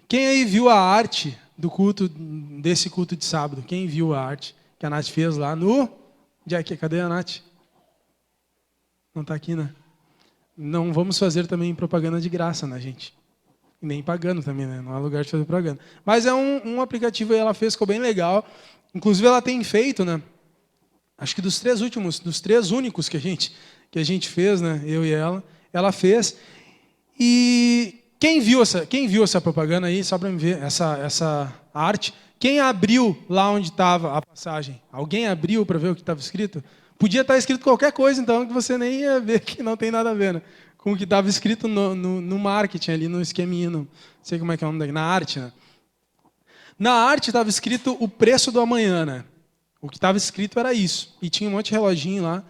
Quem aí viu a arte do culto, desse culto de sábado? Quem viu a arte que a Nath fez lá no... Cadê a Nath? Não está aqui, né? Não vamos fazer também propaganda de graça, né, gente? E nem pagando também, né? Não há lugar de fazer propaganda. Mas é um aplicativo aí, ela fez, ficou bem legal. Inclusive, ela tem feito, né? Acho que dos três únicos que a gente fez, né? Eu e ela fez. E quem viu essa propaganda aí, só para me ver, essa arte, quem abriu lá onde estava a passagem? Alguém abriu para ver o que estava escrito? Podia estar escrito qualquer coisa, então, que você nem ia ver, que não tem nada a ver, né? Com o que estava escrito no marketing, ali no esqueminha, não sei como é que é o nome daqui, na arte, né? Na arte estava escrito o preço do amanhã, né? O que estava escrito era isso. E tinha um monte de reloginho lá.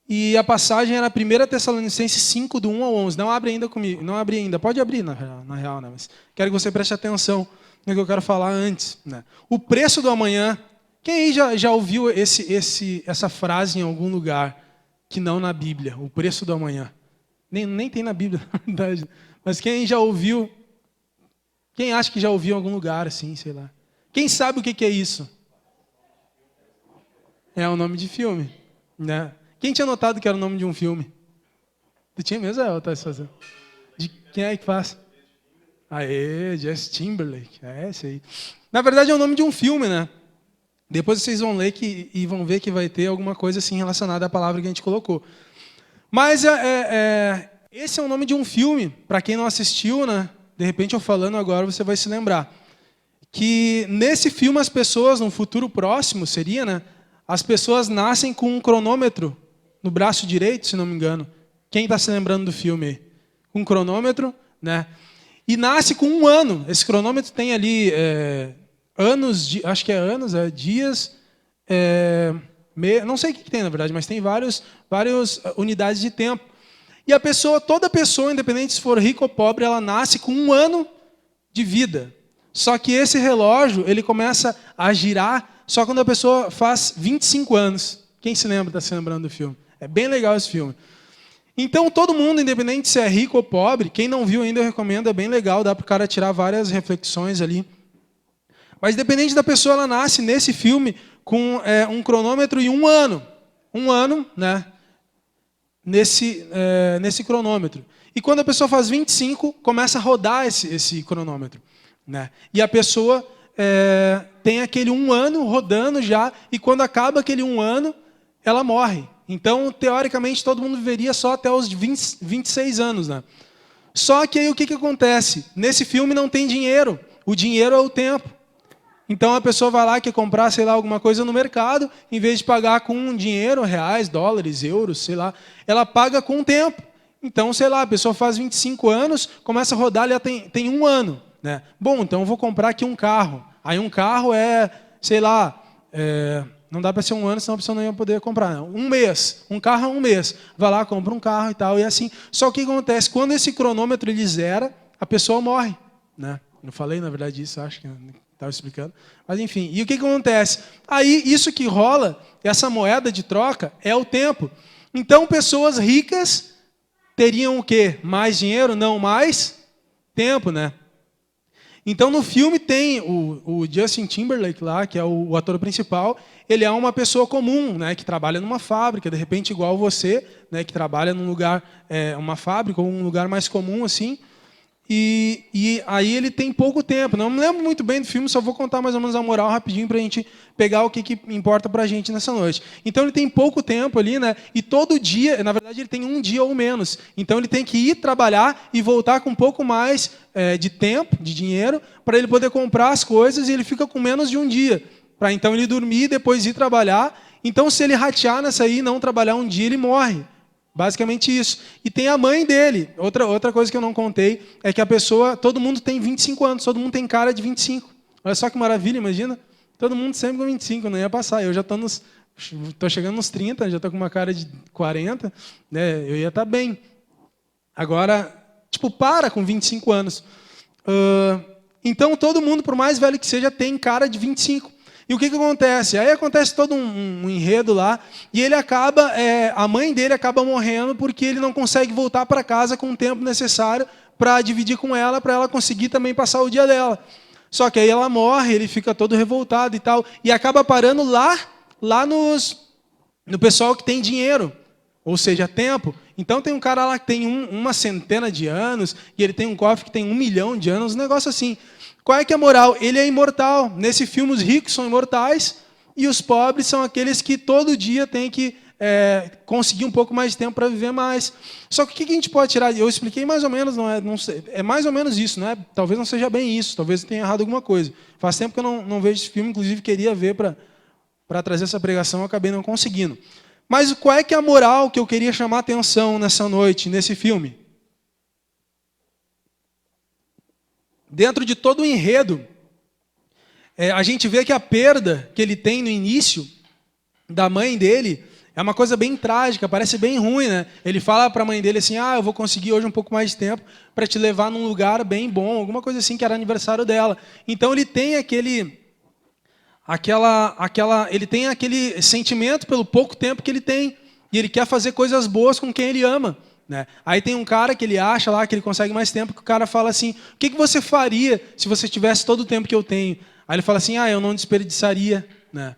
E a passagem era 1 Tessalonicenses 5, do 1 ao 11. Não abre ainda comigo. Não abre ainda. Pode abrir, na real, né? Mas quero que você preste atenção no que eu quero falar antes, né? O preço do amanhã. Quem aí já ouviu essa frase em algum lugar que não na Bíblia? O preço do amanhã. Nem tem na Bíblia, na verdade. Mas quem já ouviu? Quem acha que já ouviu em algum lugar, assim, sei lá? Quem sabe o que é isso? É o nome de filme, né? Quem tinha notado que era o nome de um filme? Tu tinha mesmo? Tá fazendo. De quem é que faz? Aê, Justin Timberlake. É esse aí. Na verdade é o nome de um filme, né? Depois vocês vão ler e vão ver que vai ter alguma coisa assim relacionada à palavra que a gente colocou. Mas esse é o nome de um filme. Para quem não assistiu, né? De repente eu falando agora você vai se lembrar. Que nesse filme as pessoas, no futuro próximo seria, né? As pessoas nascem com um cronômetro no braço direito, se não me engano. Quem está se lembrando do filme aí? Um cronômetro, né? E nasce com 1 ano. Esse cronômetro tem ali anos, acho que é anos, dias, não sei o que tem na verdade, mas tem várias unidades de tempo. E toda pessoa, independente se for rico ou pobre, ela nasce com 1 ano de vida. Só que esse relógio, ele começa a girar só quando a pessoa faz 25 anos. Quem se lembra, está se lembrando do filme? É bem legal esse filme. Então, todo mundo, independente se é rico ou pobre, quem não viu ainda eu recomendo, é bem legal, dá para o cara tirar várias reflexões ali. Mas, independente da pessoa, ela nasce nesse filme com um cronômetro e 1 ano. 1 ano, né? Nesse cronômetro. E quando a pessoa faz 25, começa a rodar esse cronômetro, né? E a pessoa tem aquele 1 ano rodando já, e quando acaba aquele 1 ano, ela morre. Então, teoricamente, todo mundo viveria só até os 26 anos, né? Só que aí o que acontece? Nesse filme não tem dinheiro. O dinheiro é o tempo. Então a pessoa vai lá e quer comprar, sei lá, alguma coisa no mercado, em vez de pagar com dinheiro, reais, dólares, euros, sei lá, ela paga com o tempo. Então, sei lá, a pessoa faz 25 anos, começa a rodar, ela tem 1 ano, né? Bom, então eu vou comprar aqui um carro. Aí um carro sei lá, não dá para ser 1 ano, senão a pessoa não ia poder comprar. Não. 1 mês. Um carro é 1 mês. Vai lá, compra um carro e tal, e assim. Só que o que acontece? Quando esse cronômetro ele zera, a pessoa morre, né? Não falei, na verdade, isso, acho que estava explicando. Mas, enfim. E o que acontece? Aí, isso que rola, essa moeda de troca, é o tempo. Então, pessoas ricas teriam o quê? Mais dinheiro? Não, mais tempo, né? Então, no filme tem o Justin Timberlake lá, que é o ator principal. Ele é uma pessoa comum, né, que trabalha numa fábrica, de repente igual você, né, que trabalha num lugar, uma fábrica ou um lugar mais comum assim. E aí ele tem pouco tempo. Não me lembro muito bem do filme, só vou contar mais ou menos a moral rapidinho para a gente pegar o que importa para a gente nessa noite. Então ele tem pouco tempo ali, né? E todo dia, na verdade ele tem 1 dia ou menos. Então ele tem que ir trabalhar e voltar com um pouco mais de tempo, de dinheiro, para ele poder comprar as coisas, e ele fica com menos de 1 dia. Para então ele dormir e depois ir trabalhar. Então se ele ratear nessa aí e não trabalhar 1 dia, ele morre. Basicamente isso. E tem a mãe dele. Outra coisa que eu não contei é que todo mundo tem 25 anos, todo mundo tem cara de 25. Olha só que maravilha, imagina. Todo mundo sempre com 25, não ia passar. Eu já estou chegando nos 30, já estou com uma cara de 40, né? Eu ia estar bem. Agora, para com 25 anos. Então, todo mundo, por mais velho que seja, tem cara de 25. E o que acontece? Aí acontece todo um enredo lá, e ele a mãe dele acaba morrendo porque ele não consegue voltar para casa com o tempo necessário para dividir com ela, para ela conseguir também passar o dia dela. Só que aí ela morre, ele fica todo revoltado e tal, e acaba parando lá no pessoal que tem dinheiro, ou seja, tempo. Então tem um cara lá que tem uma centena de anos, e ele tem um cofre que tem 1 milhão de anos, um negócio assim. Qual é que é a moral? Ele é imortal. Nesse filme, os ricos são imortais, e os pobres são aqueles que todo dia têm que conseguir um pouco mais de tempo para viver mais. Só que o que a gente pode tirar? Eu expliquei mais ou menos, não sei, é mais ou menos isso, né? Talvez não seja bem isso, talvez eu tenha errado alguma coisa. Faz tempo que eu não vejo esse filme, inclusive queria ver para trazer essa pregação, eu acabei não conseguindo. Mas qual é que é a moral que eu queria chamar a atenção nessa noite, nesse filme? Dentro de todo o enredo, a gente vê que a perda que ele tem no início da mãe dele é uma coisa bem trágica, parece bem ruim, né? Ele fala para a mãe dele assim, eu vou conseguir hoje um pouco mais de tempo para te levar num lugar bem bom, alguma coisa assim, que era aniversário dela. Então ele tem ele tem aquele sentimento pelo pouco tempo que ele tem, e ele quer fazer coisas boas com quem ele ama, né? Aí tem um cara que ele acha lá que ele consegue mais tempo, que o cara fala assim, o que você faria se você tivesse todo o tempo que eu tenho? Aí ele fala assim, eu não desperdiçaria, né?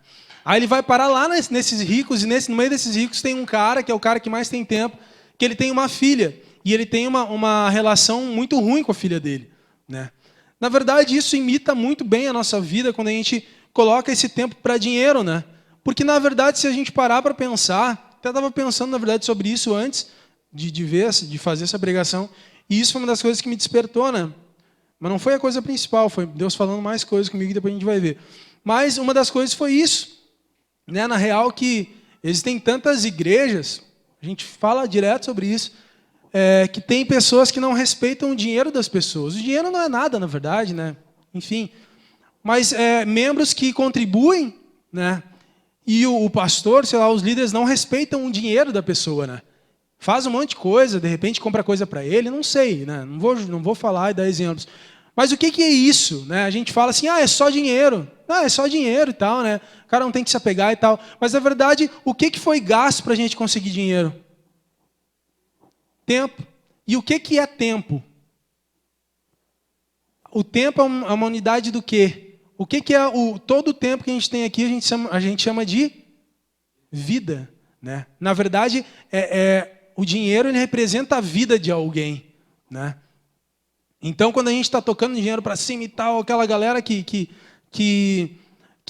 Aí ele vai parar lá nesses ricos, e no meio desses ricos tem um cara, que é o cara que mais tem tempo, que ele tem uma filha, e ele tem uma relação muito ruim com a filha dele, né? Na verdade, isso imita muito bem a nossa vida quando a gente coloca esse tempo para dinheiro, né? Porque, na verdade, se a gente parar para pensar, até estava pensando, na verdade, sobre isso antes de fazer essa pregação, e isso foi uma das coisas que me despertou, né? Mas não foi a coisa principal, foi Deus falando mais coisas comigo, que depois a gente vai ver. Mas uma das coisas foi isso, né? Na real, que existem tantas igrejas, a gente fala direto sobre isso, que tem pessoas que não respeitam o dinheiro das pessoas. O dinheiro não é nada, na verdade, né? Enfim, mas membros que contribuem, né? E o pastor, sei lá, os líderes não respeitam o dinheiro da pessoa, né? Faz um monte de coisa, de repente compra coisa para ele, não sei, né? Não vou falar e dar exemplos. Mas o que é isso, né? A gente fala assim, é só dinheiro. Não, é só dinheiro e tal, né? O cara não tem que se apegar e tal. Mas, na verdade, o que foi gasto para a gente conseguir dinheiro? Tempo. E o que é tempo? O tempo é uma unidade do quê? O que é todo o tempo que a gente tem aqui, a gente chama de vida, né? Na verdade, o dinheiro ele representa a vida de alguém, né? Então, quando a gente está tocando dinheiro para cima e tal, aquela galera que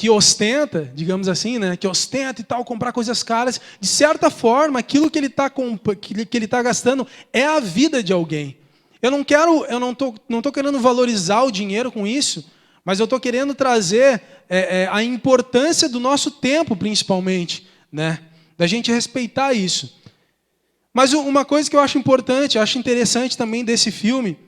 ostenta, digamos assim, né? Que ostenta e tal, comprar coisas caras, de certa forma, aquilo que ele está gastando é a vida de alguém. Eu não estou querendo valorizar o dinheiro com isso, mas eu estou querendo trazer a importância do nosso tempo, principalmente, né? Da gente respeitar isso. Mas uma coisa que eu acho importante, eu acho interessante também desse filme,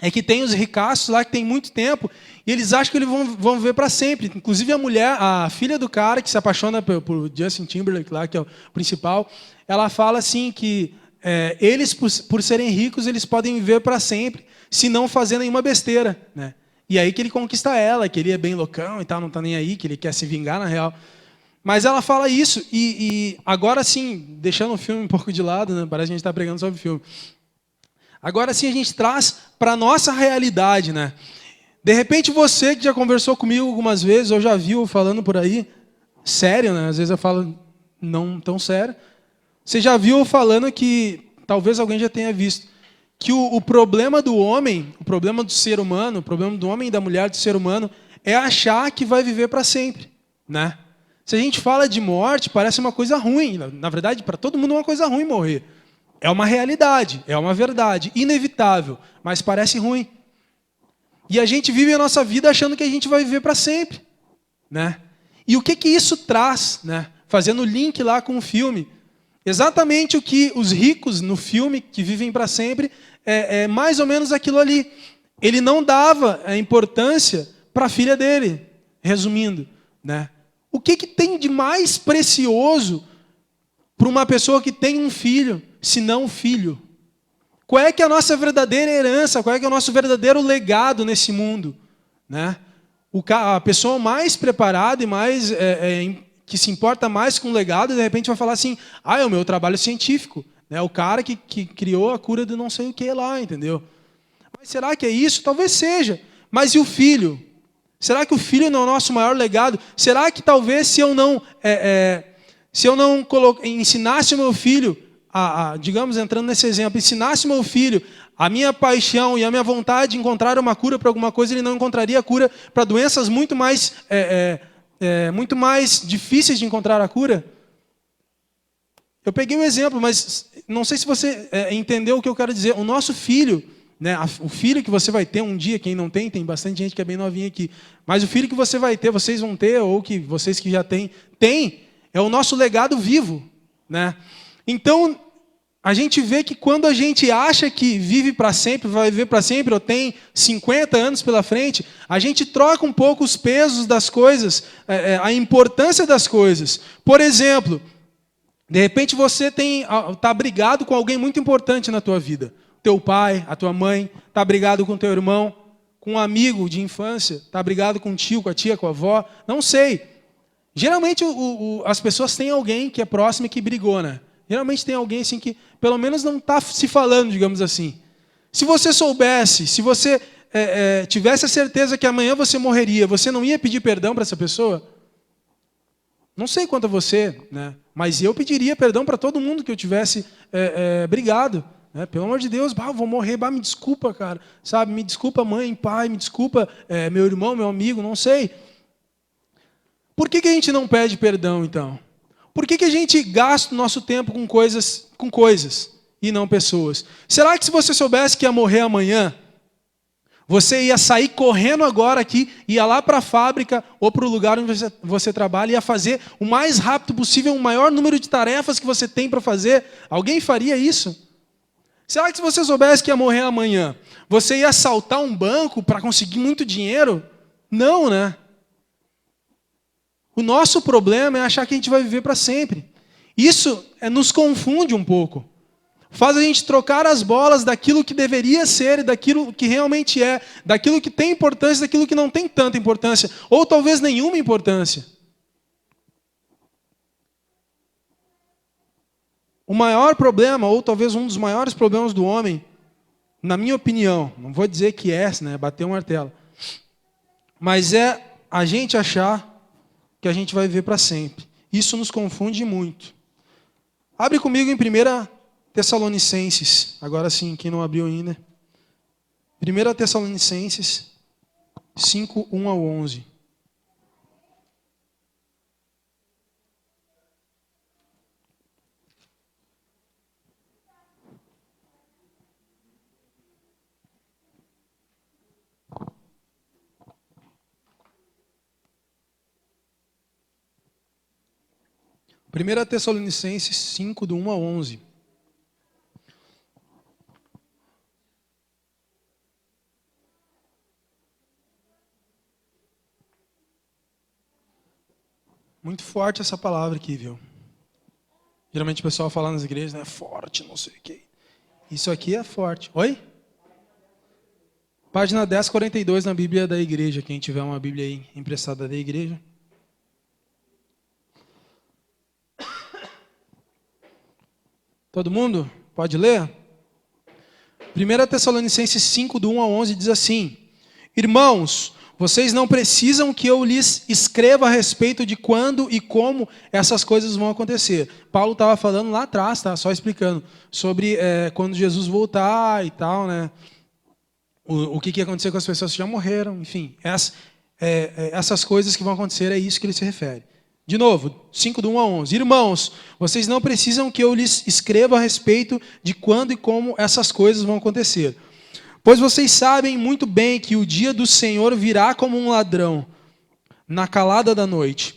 é que tem os ricaços lá que tem muito tempo e eles acham que eles vão viver para sempre. Inclusive a filha do cara que se apaixona por Justin Timberlake lá, que é o principal, ela fala assim que eles, por serem ricos, eles podem viver para sempre, se não fazer nenhuma besteira, né? E aí que ele conquista ela, que ele é bem loucão e tal, não está nem aí, que ele quer se vingar na real. Mas ela fala isso, e agora sim, deixando o filme um pouco de lado, né? Parece que a gente está pregando sobre o filme. Agora sim a gente traz para a nossa realidade, né? De repente você que já conversou comigo algumas vezes, ou já viu falando por aí, sério, né? Às vezes eu falo não tão sério. Você já viu falando que, talvez alguém já tenha visto, que o problema do homem, o problema do ser humano, o problema do homem e da mulher, do ser humano, é achar que vai viver para sempre, né? Se a gente fala de morte, parece uma coisa ruim. Na verdade, para todo mundo é uma coisa ruim morrer. É uma realidade, é uma verdade, inevitável, mas parece ruim. E a gente vive a nossa vida achando que a gente vai viver para sempre, né? E o que isso traz, né? Fazendo o link lá com o filme. Exatamente o que os ricos no filme, que vivem para sempre, é mais ou menos aquilo ali. Ele não dava a importância para a filha dele, resumindo, né? O que tem de mais precioso para uma pessoa que tem um filho, se não um filho? Qual é que é a nossa verdadeira herança? Qual é que é o nosso verdadeiro legado nesse mundo, né? A pessoa mais preparada e mais que se importa mais com o legado, de repente vai falar assim, é o meu trabalho científico, né? O cara que criou a cura do não sei o que lá, entendeu? Mas será que é isso? Talvez seja. Mas e o filho? Será que o filho não é o nosso maior legado? Será que talvez se eu não ensinasse o meu filho, digamos, entrando nesse exemplo, ensinasse o meu filho a minha paixão e a minha vontade de encontrar uma cura para alguma coisa, ele não encontraria a cura para doenças muito mais difíceis de encontrar a cura? Eu peguei um exemplo, mas não sei se você entendeu o que eu quero dizer. O nosso filho, né, o filho que você vai ter um dia, quem não tem bastante gente que é bem novinha aqui, mas o filho que você vai ter, vocês vão ter, ou que vocês que já têm, é o nosso legado vivo, né? Então, a gente vê que quando a gente acha que vive para sempre, vai viver para sempre, ou tem 50 anos pela frente, a gente troca um pouco os pesos das coisas, a importância das coisas. Por exemplo, de repente você está brigado com alguém muito importante na tua vida. Teu pai, a tua mãe, está brigado com teu irmão, com um amigo de infância, está brigado com o tio, com a tia, com a avó, não sei. Geralmente as pessoas têm alguém que é próximo e que brigou, né? Geralmente tem alguém assim que pelo menos não está se falando, digamos assim. Se você soubesse, se você tivesse a certeza que amanhã você morreria, você não ia pedir perdão para essa pessoa? Não sei quanto a você, né? Mas eu pediria perdão para todo mundo que eu tivesse brigado. Né? Pelo amor de Deus, vou morrer, me desculpa, cara. Sabe? Me desculpa, mãe, pai, me desculpa, meu irmão, meu amigo, não sei. Por que a gente não pede perdão, então? Por que a gente gasta o nosso tempo com coisas e não pessoas? Será que se você soubesse que ia morrer amanhã, você ia sair correndo agora aqui, ia lá para a fábrica ou para o lugar onde você trabalha e ia fazer o mais rápido possível o maior número de tarefas que você tem para fazer? Alguém faria isso? Será que se você soubesse que ia morrer amanhã, você ia assaltar um banco para conseguir muito dinheiro? Não, né? O nosso problema é achar que a gente vai viver para sempre. Isso nos confunde um pouco. Faz a gente trocar as bolas daquilo que deveria ser e daquilo que realmente é, daquilo que tem importância e daquilo que não tem tanta importância, ou talvez nenhuma importância. O maior problema, ou talvez um dos maiores problemas do homem, na minha opinião, não vou dizer que né, bater um martelo, mas é a gente achar que a gente vai viver para sempre. Isso nos confunde muito. Abre comigo em 1 Tessalonicenses, agora sim, quem não abriu ainda. 1 Tessalonicenses 5, 1 ao 11. Primeira Tessalonicenses 5, do 1 ao 11. Muito forte essa palavra aqui, viu? Geralmente o pessoal fala nas igrejas, né? Forte, não sei o quê. Isso aqui é forte. Oi? Página 1042 na Bíblia da igreja. Quem tiver uma Bíblia aí emprestada da igreja. Todo mundo? Pode ler? 1 Tessalonicenses 5, do 1 ao 11, diz assim: Irmãos, vocês não precisam que eu lhes escreva a respeito de quando e como essas coisas vão acontecer. Paulo estava falando lá atrás, tá? Só explicando, sobre quando Jesus voltar e tal, né? O que ia acontecer com as pessoas que já morreram, enfim. Essas coisas que vão acontecer, é isso que ele se refere. De novo, 5 do 1 a 11. Irmãos, vocês não precisam que eu lhes escreva a respeito de quando e como essas coisas vão acontecer. Pois vocês sabem muito bem que o dia do Senhor virá como um ladrão, na calada da noite.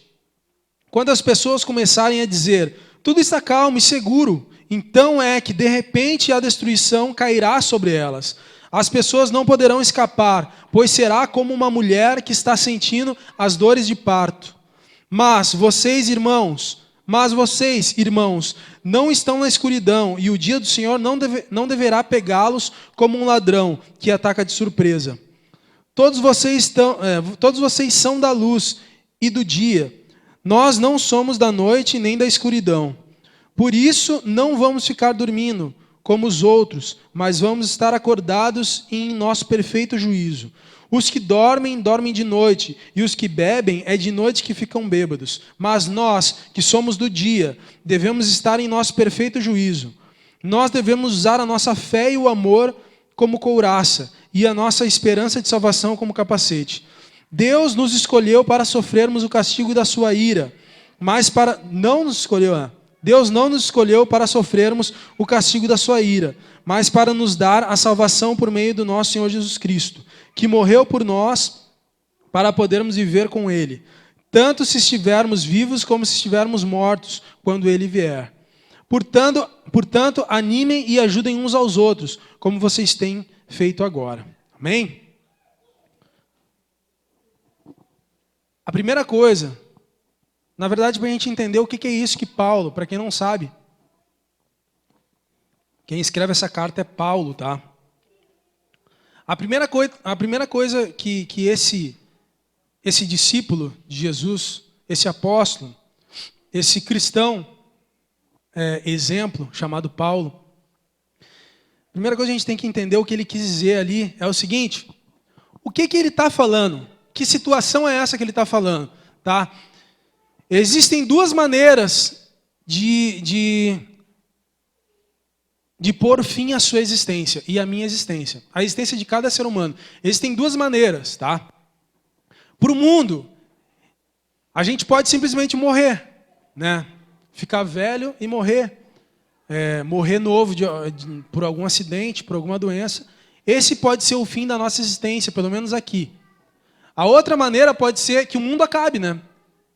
Quando as pessoas começarem a dizer, tudo está calmo e seguro, então é que de repente a destruição cairá sobre elas. As pessoas não poderão escapar, pois será como uma mulher que está sentindo as dores de parto. Mas vocês, irmãos, não estão na escuridão, e o dia do Senhor não deverá pegá-los como um ladrão que ataca de surpresa. Todos vocês são da luz e do dia. Nós não somos da noite nem da escuridão. Por isso, não vamos ficar dormindo, como os outros, mas vamos estar acordados em nosso perfeito juízo. Os que dormem, dormem de noite, e os que bebem, é de noite que ficam bêbados. Mas nós, que somos do dia, devemos estar em nosso perfeito juízo. Nós devemos usar a nossa fé e o amor como couraça, e a nossa esperança de salvação como capacete. Deus nos escolheu para sofrermos o castigo da sua ira, mas Deus não nos escolheu para sofrermos o castigo da sua ira, mas para nos dar a salvação por meio do nosso Senhor Jesus Cristo, que morreu por nós para podermos viver com Ele, tanto se estivermos vivos como se estivermos mortos, quando Ele vier. Portanto, animem e ajudem uns aos outros, como vocês têm feito agora. Amém? A primeira coisa, na verdade, para a gente entender o que é isso que Paulo, para quem não sabe, quem escreve essa carta é Paulo, tá? A primeira coisa que esse discípulo de Jesus, esse apóstolo, esse cristão exemplo chamado Paulo, a primeira coisa que a gente tem que entender o que ele quis dizer ali é o seguinte: o que ele está falando? Que situação é essa que ele está falando? Tá? Existem duas maneiras de pôr fim à sua existência e à minha existência. A existência de cada ser humano. Existem duas maneiras, tá? Para o mundo, a gente pode simplesmente morrer, né? Ficar velho e morrer. Morrer novo por algum acidente, por alguma doença. Esse pode ser o fim da nossa existência, pelo menos aqui. A outra maneira pode ser que o mundo acabe, né?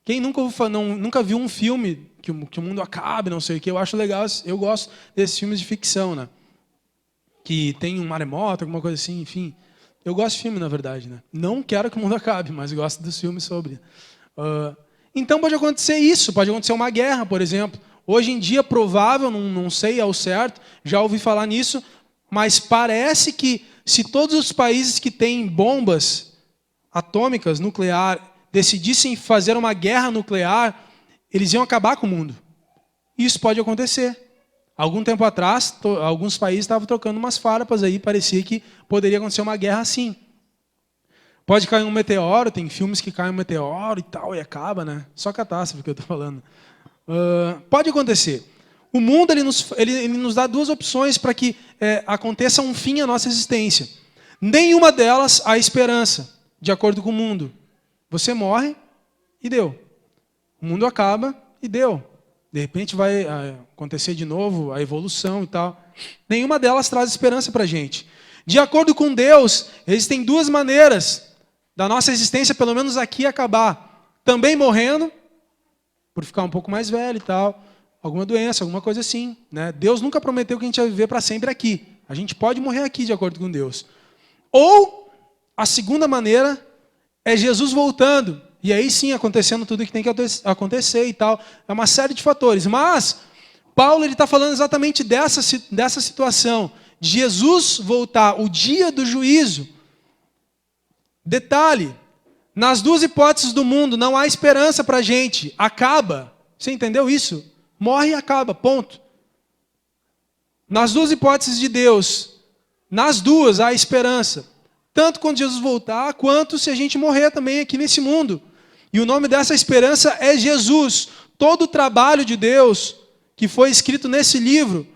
Quem nunca viu um filme que o mundo acabe, não sei o que, eu acho legal, eu gosto desses filmes de ficção, né? Que tem um maremoto, alguma coisa assim, enfim. Eu gosto de filme, na verdade, né? Não quero que o mundo acabe, mas gosto dos filmes sobre. Então pode acontecer isso, pode acontecer uma guerra, por exemplo. Hoje em dia, provável, não sei ao certo, já ouvi falar nisso, mas parece que se todos os países que têm bombas atômicas, nuclear, decidissem fazer uma guerra nuclear, eles iam acabar com o mundo. Isso pode acontecer. Algum tempo atrás, alguns países estavam trocando umas farpas aí, parecia que poderia acontecer uma guerra assim. Pode cair um meteoro, tem filmes que caem um meteoro e tal, e acaba, né? Só catástrofe que eu estou falando. Pode acontecer. O mundo ele nos dá duas opções para que aconteça um fim à nossa existência. Nenhuma delas há esperança, de acordo com o mundo. Você morre e deu. O mundo acaba e deu. De repente vai acontecer de novo a evolução e tal. Nenhuma delas traz esperança para a gente. De acordo com Deus, existem duas maneiras da nossa existência, pelo menos aqui, acabar. Também morrendo, por ficar um pouco mais velho e tal. Alguma doença, alguma coisa assim, né? Deus nunca prometeu que a gente ia viver para sempre aqui. A gente pode morrer aqui, de acordo com Deus. Ou, a segunda maneira é Jesus voltando. E aí sim, acontecendo tudo que tem que acontecer e tal. É uma série de fatores. Mas, Paulo está falando exatamente dessa situação. De Jesus voltar, o dia do juízo. Detalhe, nas duas hipóteses do mundo, não há esperança para a gente. Acaba. Você entendeu isso? Morre e acaba, ponto. Nas duas hipóteses de Deus, nas duas há esperança. Tanto quando Jesus voltar, quanto se a gente morrer também aqui nesse mundo. E o nome dessa esperança é Jesus. Todo o trabalho de Deus que foi escrito nesse livro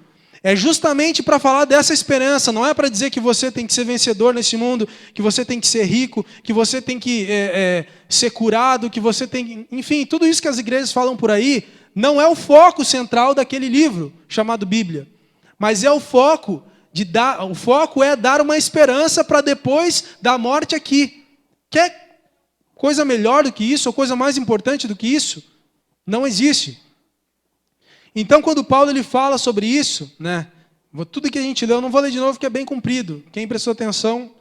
é justamente para falar dessa esperança. Não é para dizer que você tem que ser vencedor nesse mundo, que você tem que ser rico, que você tem que ser curado, que você tem que... Enfim, tudo isso que as igrejas falam por aí não é o foco central daquele livro chamado Bíblia. Mas é o foco é dar uma esperança para depois da morte aqui. Quer coisa melhor do que isso, ou coisa mais importante do que isso? Não existe. Então, quando Paulo ele fala sobre isso, né, tudo que a gente leu, eu não vou ler de novo porque é bem comprido. Quem prestou atenção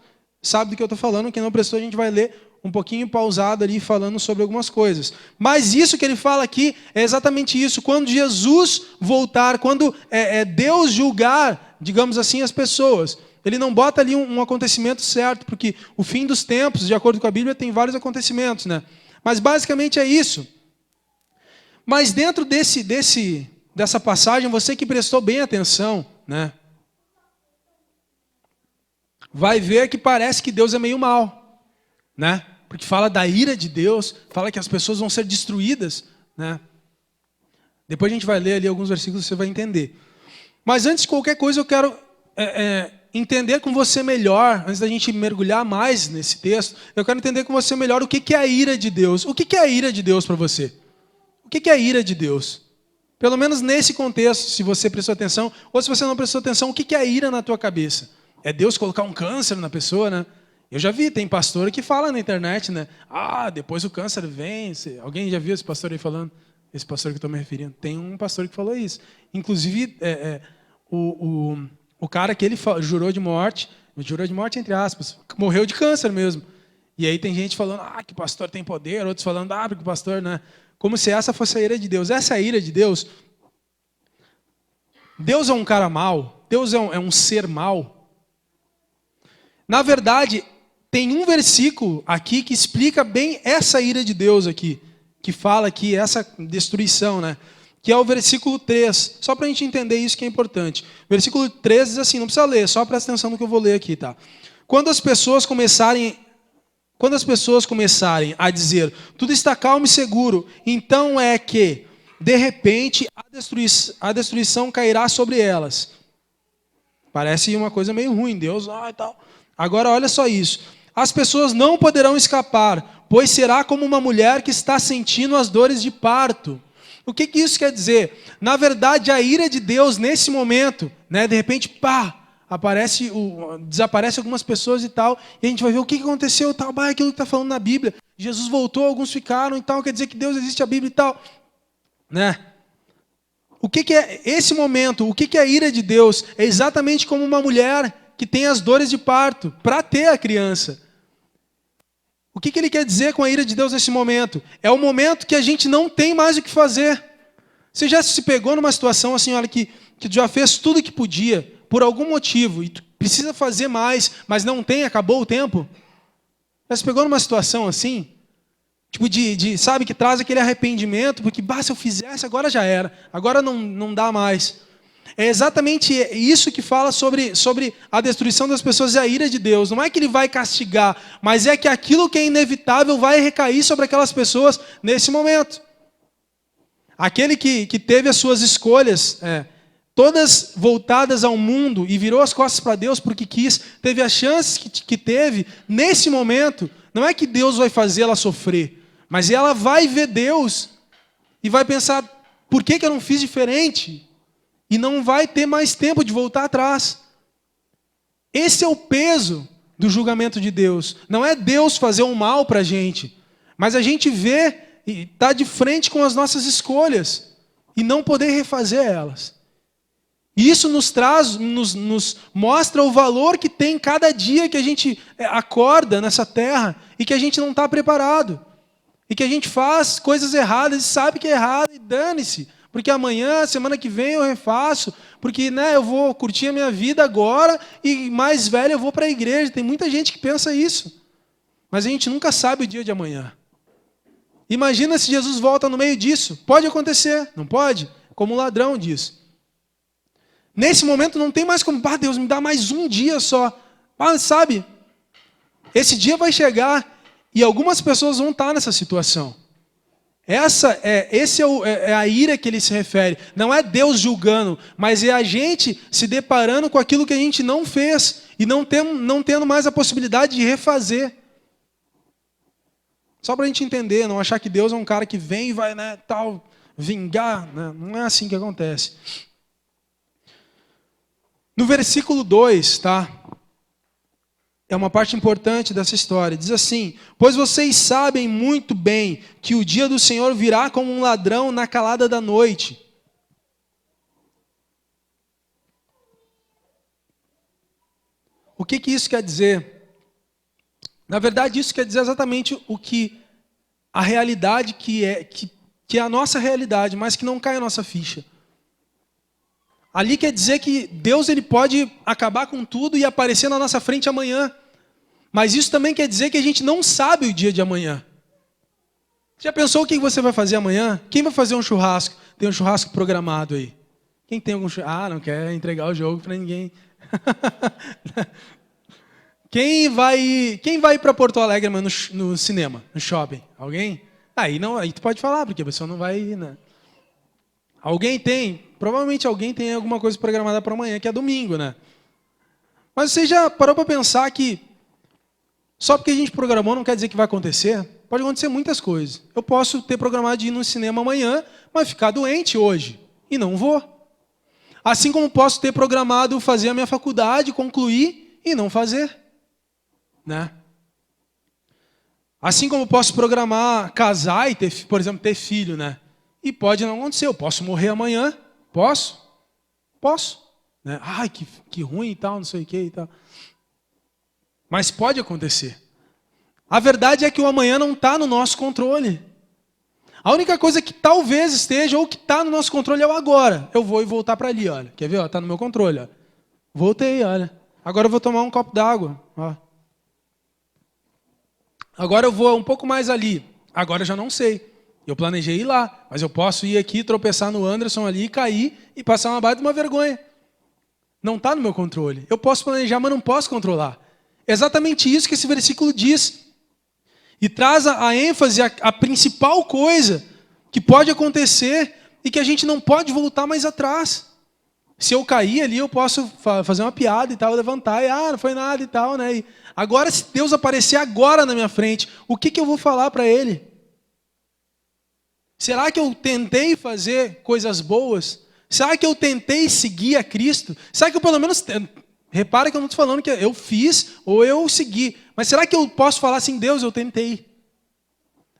sabe do que eu estou falando, quem não prestou a gente vai ler um pouquinho pausado ali, falando sobre algumas coisas. Mas isso que ele fala aqui é exatamente isso. Quando Jesus voltar, quando Deus julgar, digamos assim, as pessoas, ele não bota ali um acontecimento certo, porque o fim dos tempos, de acordo com a Bíblia, tem vários acontecimentos, né? Mas basicamente é isso. Mas dentro dessa passagem, você que prestou bem atenção, né? vai ver que parece que Deus é meio mal, né? Porque fala da ira de Deus, fala que as pessoas vão ser destruídas, né? Depois a gente vai ler ali alguns versículos e você vai entender. Mas antes de qualquer coisa eu quero entender com você melhor, antes da gente mergulhar mais nesse texto, eu quero entender com você melhor o que é a ira de Deus. O que é a ira de Deus para você? O que é a ira de Deus? Pelo menos nesse contexto, se você prestou atenção, ou se você não prestou atenção, o que é a ira na tua cabeça? É Deus colocar um câncer na pessoa, né? Eu já vi, tem pastor que fala na internet, né? Ah, depois o câncer vem. Alguém já viu esse pastor aí falando? Esse pastor que eu estou me referindo. Tem um pastor que falou isso. Inclusive, o cara que ele jurou de morte entre aspas, morreu de câncer mesmo. E aí tem gente falando, que o pastor tem poder, outros falando, porque o pastor, né? Como se essa fosse a ira de Deus. Essa é a ira de Deus. Deus é um cara mau? Deus é um ser mau? Na verdade, tem um versículo aqui que explica bem essa ira de Deus aqui, que fala aqui essa destruição, né? Que é o versículo 3, só para a gente entender isso que é importante. Versículo 3 diz assim, não precisa ler, só presta atenção no que eu vou ler aqui, tá? Quando as pessoas começarem a dizer, tudo está calmo e seguro, então é que, de repente, a destruição cairá sobre elas. Parece uma coisa meio ruim, Deus, e tal. Agora olha só isso. As pessoas não poderão escapar, pois será como uma mulher que está sentindo as dores de parto. O que isso quer dizer? Na verdade, a ira de Deus nesse momento, né, de repente, desaparece algumas pessoas e tal, e a gente vai ver o que aconteceu, tal, é aquilo que está falando na Bíblia. Jesus voltou, alguns ficaram e tal, quer dizer que Deus existe, a Bíblia e tal. Né? O que é esse momento? O que é a ira de Deus? É exatamente como uma mulher que tem as dores de parto para ter a criança. O que ele quer dizer com a ira de Deus nesse momento? É o momento que a gente não tem mais o que fazer. Você já se pegou numa situação assim, olha, que tu já fez tudo o que podia, por algum motivo, e tu precisa fazer mais, mas não tem, acabou o tempo? Já se pegou numa situação assim? Tipo sabe, que traz aquele arrependimento, porque, se eu fizesse, agora já era, agora não dá mais. É exatamente isso que fala sobre a destruição das pessoas e a ira de Deus. Não é que ele vai castigar, mas é que aquilo que é inevitável vai recair sobre aquelas pessoas nesse momento. Aquele que teve as suas escolhas todas voltadas ao mundo e virou as costas para Deus porque quis, teve as chances que teve, nesse momento, não é que Deus vai fazer ela sofrer, mas ela vai ver Deus e vai pensar, por que eu não fiz diferente? E não vai ter mais tempo de voltar atrás. Esse é o peso do julgamento de Deus. Não é Deus fazer um mal para a gente, mas a gente vê e está de frente com as nossas escolhas e não poder refazer elas. E isso nos mostra o valor que tem cada dia que a gente acorda nessa terra e que a gente não está preparado. E que a gente faz coisas erradas e sabe que é errado e dane-se. Porque amanhã, semana que vem eu refaço, porque eu vou curtir a minha vida agora e mais velho eu vou para a igreja. Tem muita gente que pensa isso. Mas a gente nunca sabe o dia de amanhã. Imagina se Jesus volta no meio disso. Pode acontecer, não pode? Como um ladrão diz. Nesse momento não tem mais como, Deus, me dá mais um dia só. Sabe? Esse dia vai chegar e algumas pessoas vão estar nessa situação. Essa é a ira que ele se refere. Não é Deus julgando, mas é a gente se deparando com aquilo que a gente não fez e não tendo mais a possibilidade de refazer. Só para a gente entender, não achar que Deus é um cara que vem e vai vingar. Né? Não é assim que acontece. No versículo 2, tá? É uma parte importante dessa história. Diz assim, pois vocês sabem muito bem que o dia do Senhor virá como um ladrão na calada da noite. O que isso quer dizer? Na verdade, isso quer dizer exatamente a realidade que é a nossa realidade, mas que não cai a nossa ficha. Ali quer dizer que Deus ele pode acabar com tudo e aparecer na nossa frente amanhã. Mas isso também quer dizer que a gente não sabe o dia de amanhã. Já pensou o que você vai fazer amanhã? Quem vai fazer um churrasco? Tem um churrasco programado aí. Quem tem algum churrasco? Não quer entregar o jogo para ninguém. Quem vai para Porto Alegre amanhã no cinema, no shopping? Alguém? Aí tu pode falar, porque a pessoa não vai ir, né? Alguém tem? Provavelmente alguém tem alguma coisa programada para amanhã, que é domingo, né? Mas você já parou para pensar que só porque a gente programou não quer dizer que vai acontecer? Pode acontecer muitas coisas. Eu posso ter programado de ir no cinema amanhã, mas ficar doente hoje e não vou. Assim como posso ter programado fazer a minha faculdade, concluir e não fazer, né? Assim como posso programar casar e ter, por exemplo, ter filho, né? E pode não acontecer. Eu posso morrer amanhã? Posso? Posso. Né? Ai, que ruim e tal, não sei o que e tal. Mas pode acontecer. A verdade é que o amanhã não está no nosso controle. A única coisa que talvez esteja ou que está no nosso controle é o agora. Eu vou e voltar para ali, olha. Quer ver? Está no meu controle. Ó. Voltei, olha. Agora eu vou tomar um copo d'água. Agora eu vou um pouco mais ali. Agora eu já não sei. Eu planejei ir lá, mas eu posso ir aqui, tropeçar no Anderson ali, cair e passar uma baita de uma vergonha. Não está no meu controle. Eu posso planejar, mas não posso controlar. É exatamente isso que esse versículo diz. E traz a ênfase, a principal coisa que pode acontecer e que a gente não pode voltar mais atrás. Se eu cair ali, eu posso fazer uma piada e tal, levantar e não foi nada e tal, né? E agora, se Deus aparecer agora na minha frente, o que eu vou falar para Ele? Será que eu tentei fazer coisas boas? Será que eu tentei seguir a Cristo? Será que eu pelo menos... Repara que eu não estou falando que eu fiz ou eu segui. Mas será que eu posso falar assim, Deus, eu tentei.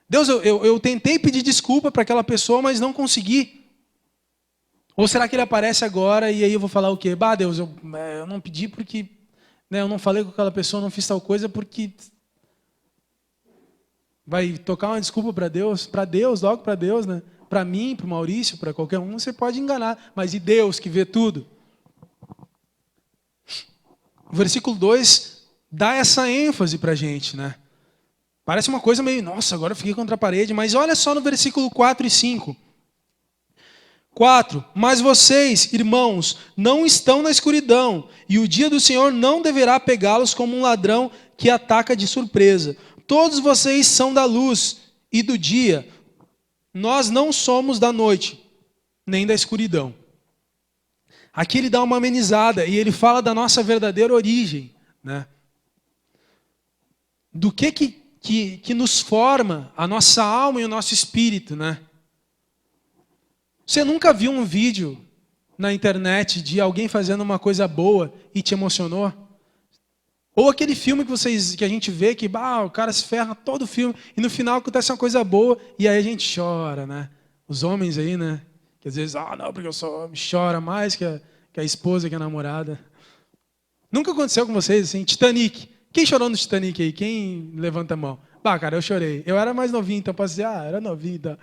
Deus, eu tentei pedir desculpa para aquela pessoa, mas não consegui. Ou será que Ele aparece agora e aí eu vou falar o quê? Deus, eu não pedi porque... eu não falei com aquela pessoa, não fiz tal coisa porque... Vai tocar uma desculpa para Deus, logo para Deus, né? Para mim, para o Maurício, para qualquer um, você pode enganar. Mas e Deus que vê tudo? O versículo 2 dá essa ênfase para a gente, né? Parece uma coisa meio, nossa, agora eu fiquei contra a parede. Mas olha só no versículo 4 e 5. 4. Mas vocês, irmãos, não estão na escuridão, e o dia do Senhor não deverá pegá-los como um ladrão que ataca de surpresa. Todos vocês são da luz e do dia. Nós não somos da noite, nem da escuridão. Aqui ele dá uma amenizada e ele fala da nossa verdadeira origem, né? Do que nos forma a nossa alma e o nosso espírito, né? Você nunca viu um vídeo na internet de alguém fazendo uma coisa boa e te emocionou? Ou aquele filme que a gente vê que o cara se ferra todo o filme e no final acontece uma coisa boa e aí a gente chora, né? Os homens aí, né? Que às vezes, não, porque eu sou homem, chora mais que a esposa, que a namorada. Nunca aconteceu com vocês assim? Titanic. Quem chorou no Titanic aí? Quem levanta a mão? Cara, eu chorei. Eu era mais novinho, então posso dizer, era novinho. Então.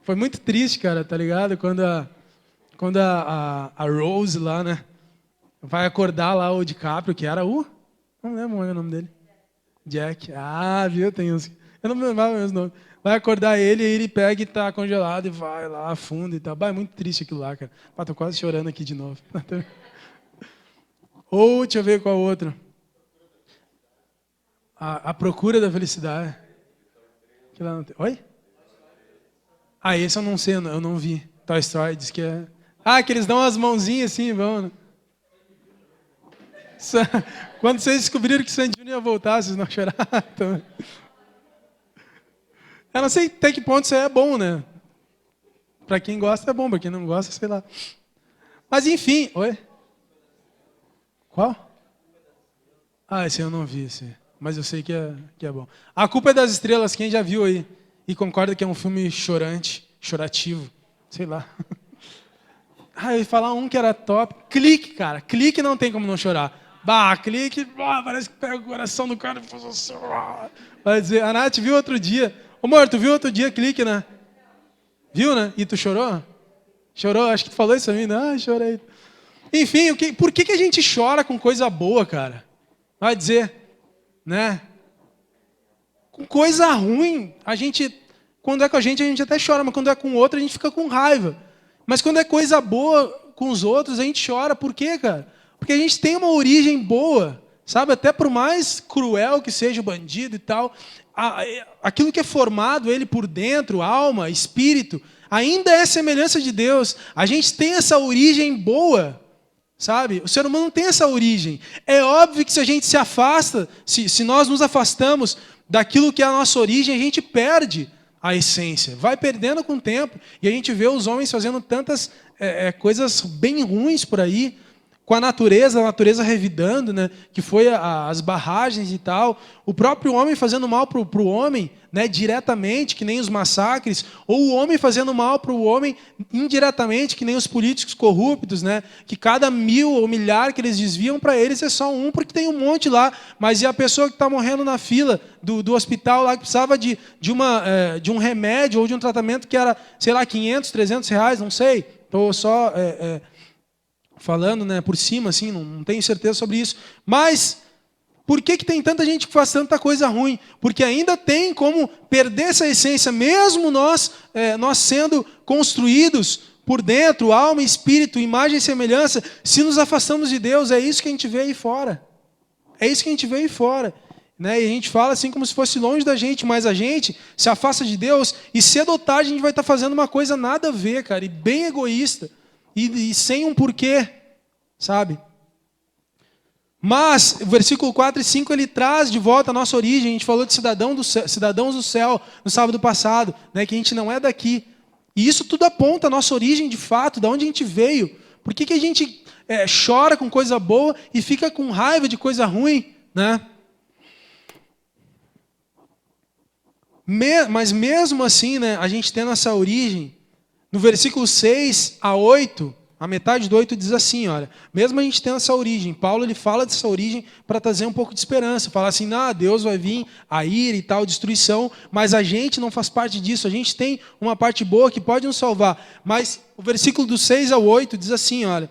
Foi muito triste, cara, tá ligado? Quando a Rose lá, né? Vai acordar lá o DiCaprio, que era o... Não lembro o nome dele. Jack. Viu? Tem uns... Eu não me lembrava mesmo nome. Vai acordar ele e ele pega e tá congelado e vai lá, afunda e tal. É muito triste aquilo lá, cara. Tô quase chorando aqui de novo. Ou, deixa eu ver qual outro. A Procura da Felicidade. Oi? Esse eu não sei, eu não vi. Toy Story diz que é... que eles dão as mãozinhas assim, vão, né? Quando vocês descobriram que o Sandy Júnior ia voltar, vocês não choraram também. Eu não sei até que ponto isso aí é bom, né? Para quem gosta é bom, para quem não gosta, sei lá. Mas enfim, oi? Qual? Esse eu não vi, esse. Mas eu sei que é bom. A Culpa é das Estrelas, quem já viu aí? E concorda que é um filme chorativo, sei lá. Eu ia falar um que era top. Clique, cara. Clique não tem como não chorar. Clique, parece que pega o coração do cara e faz assim. Vai dizer, a Nath viu outro dia. Ô, amor, tu viu outro dia Clique, né? Viu, né? E tu chorou? Chorou? Acho que tu falou isso a mim, né? Chorei. Enfim, por que a gente chora com coisa boa, cara? Vai dizer, né? Com coisa ruim, quando é com a gente até chora, mas quando é com outro, a gente fica com raiva. Mas quando é coisa boa com os outros, a gente chora. Por quê, cara? Porque a gente tem uma origem boa, Sabe, até por mais cruel que seja o bandido e tal, aquilo que é formado ele por dentro, alma, espírito, ainda é semelhança de Deus. A gente tem essa origem boa, sabe? O ser humano não tem essa origem. É óbvio que se a gente se afasta, se nós nos afastamos daquilo que é a nossa origem, a gente perde a essência. Vai perdendo com o tempo. E a gente vê os homens fazendo tantas coisas bem ruins por aí, com a natureza revidando, né? Que foi as barragens e tal. O próprio homem fazendo mal para o homem, né? Diretamente, que nem os massacres. Ou o homem fazendo mal para o homem indiretamente, que nem os políticos corruptos, né? Que cada 1000 ou milhar que eles desviam, para eles é só um, porque tem um monte lá. Mas e a pessoa que está morrendo na fila do hospital lá, que precisava de um remédio ou de um tratamento que era, sei lá, 500, 300 reais, não sei. Estou só... falando, né, por cima, assim, não tenho certeza sobre isso. Mas por que tem tanta gente que faz tanta coisa ruim? Porque ainda tem como perder essa essência, mesmo nós sendo construídos por dentro, alma, espírito, imagem e semelhança, se nos afastamos de Deus. É isso que a gente vê aí fora. É isso que a gente vê aí fora. Né? E a gente fala assim como se fosse longe da gente, mas a gente se afasta de Deus e cedo ou tarde a gente vai estar fazendo uma coisa nada a ver, cara, e bem egoísta. E sem um porquê, sabe? Mas o versículo 4 e 5 ele traz de volta a nossa origem. A gente falou de cidadãos do céu no sábado passado, né, que a gente não é daqui. E isso tudo aponta a nossa origem de fato, de onde a gente veio. Por que a gente chora com coisa boa e fica com raiva de coisa ruim, né? Mas mesmo assim, né, a gente tendo essa origem, no versículo 6 a 8, a metade do 8 diz assim, olha, mesmo a gente tendo essa origem, Paulo ele fala dessa origem para trazer um pouco de esperança, falar assim, Deus vai vir a ira e tal, destruição, mas a gente não faz parte disso, a gente tem uma parte boa que pode nos salvar. Mas o versículo do 6 ao 8 diz assim, olha,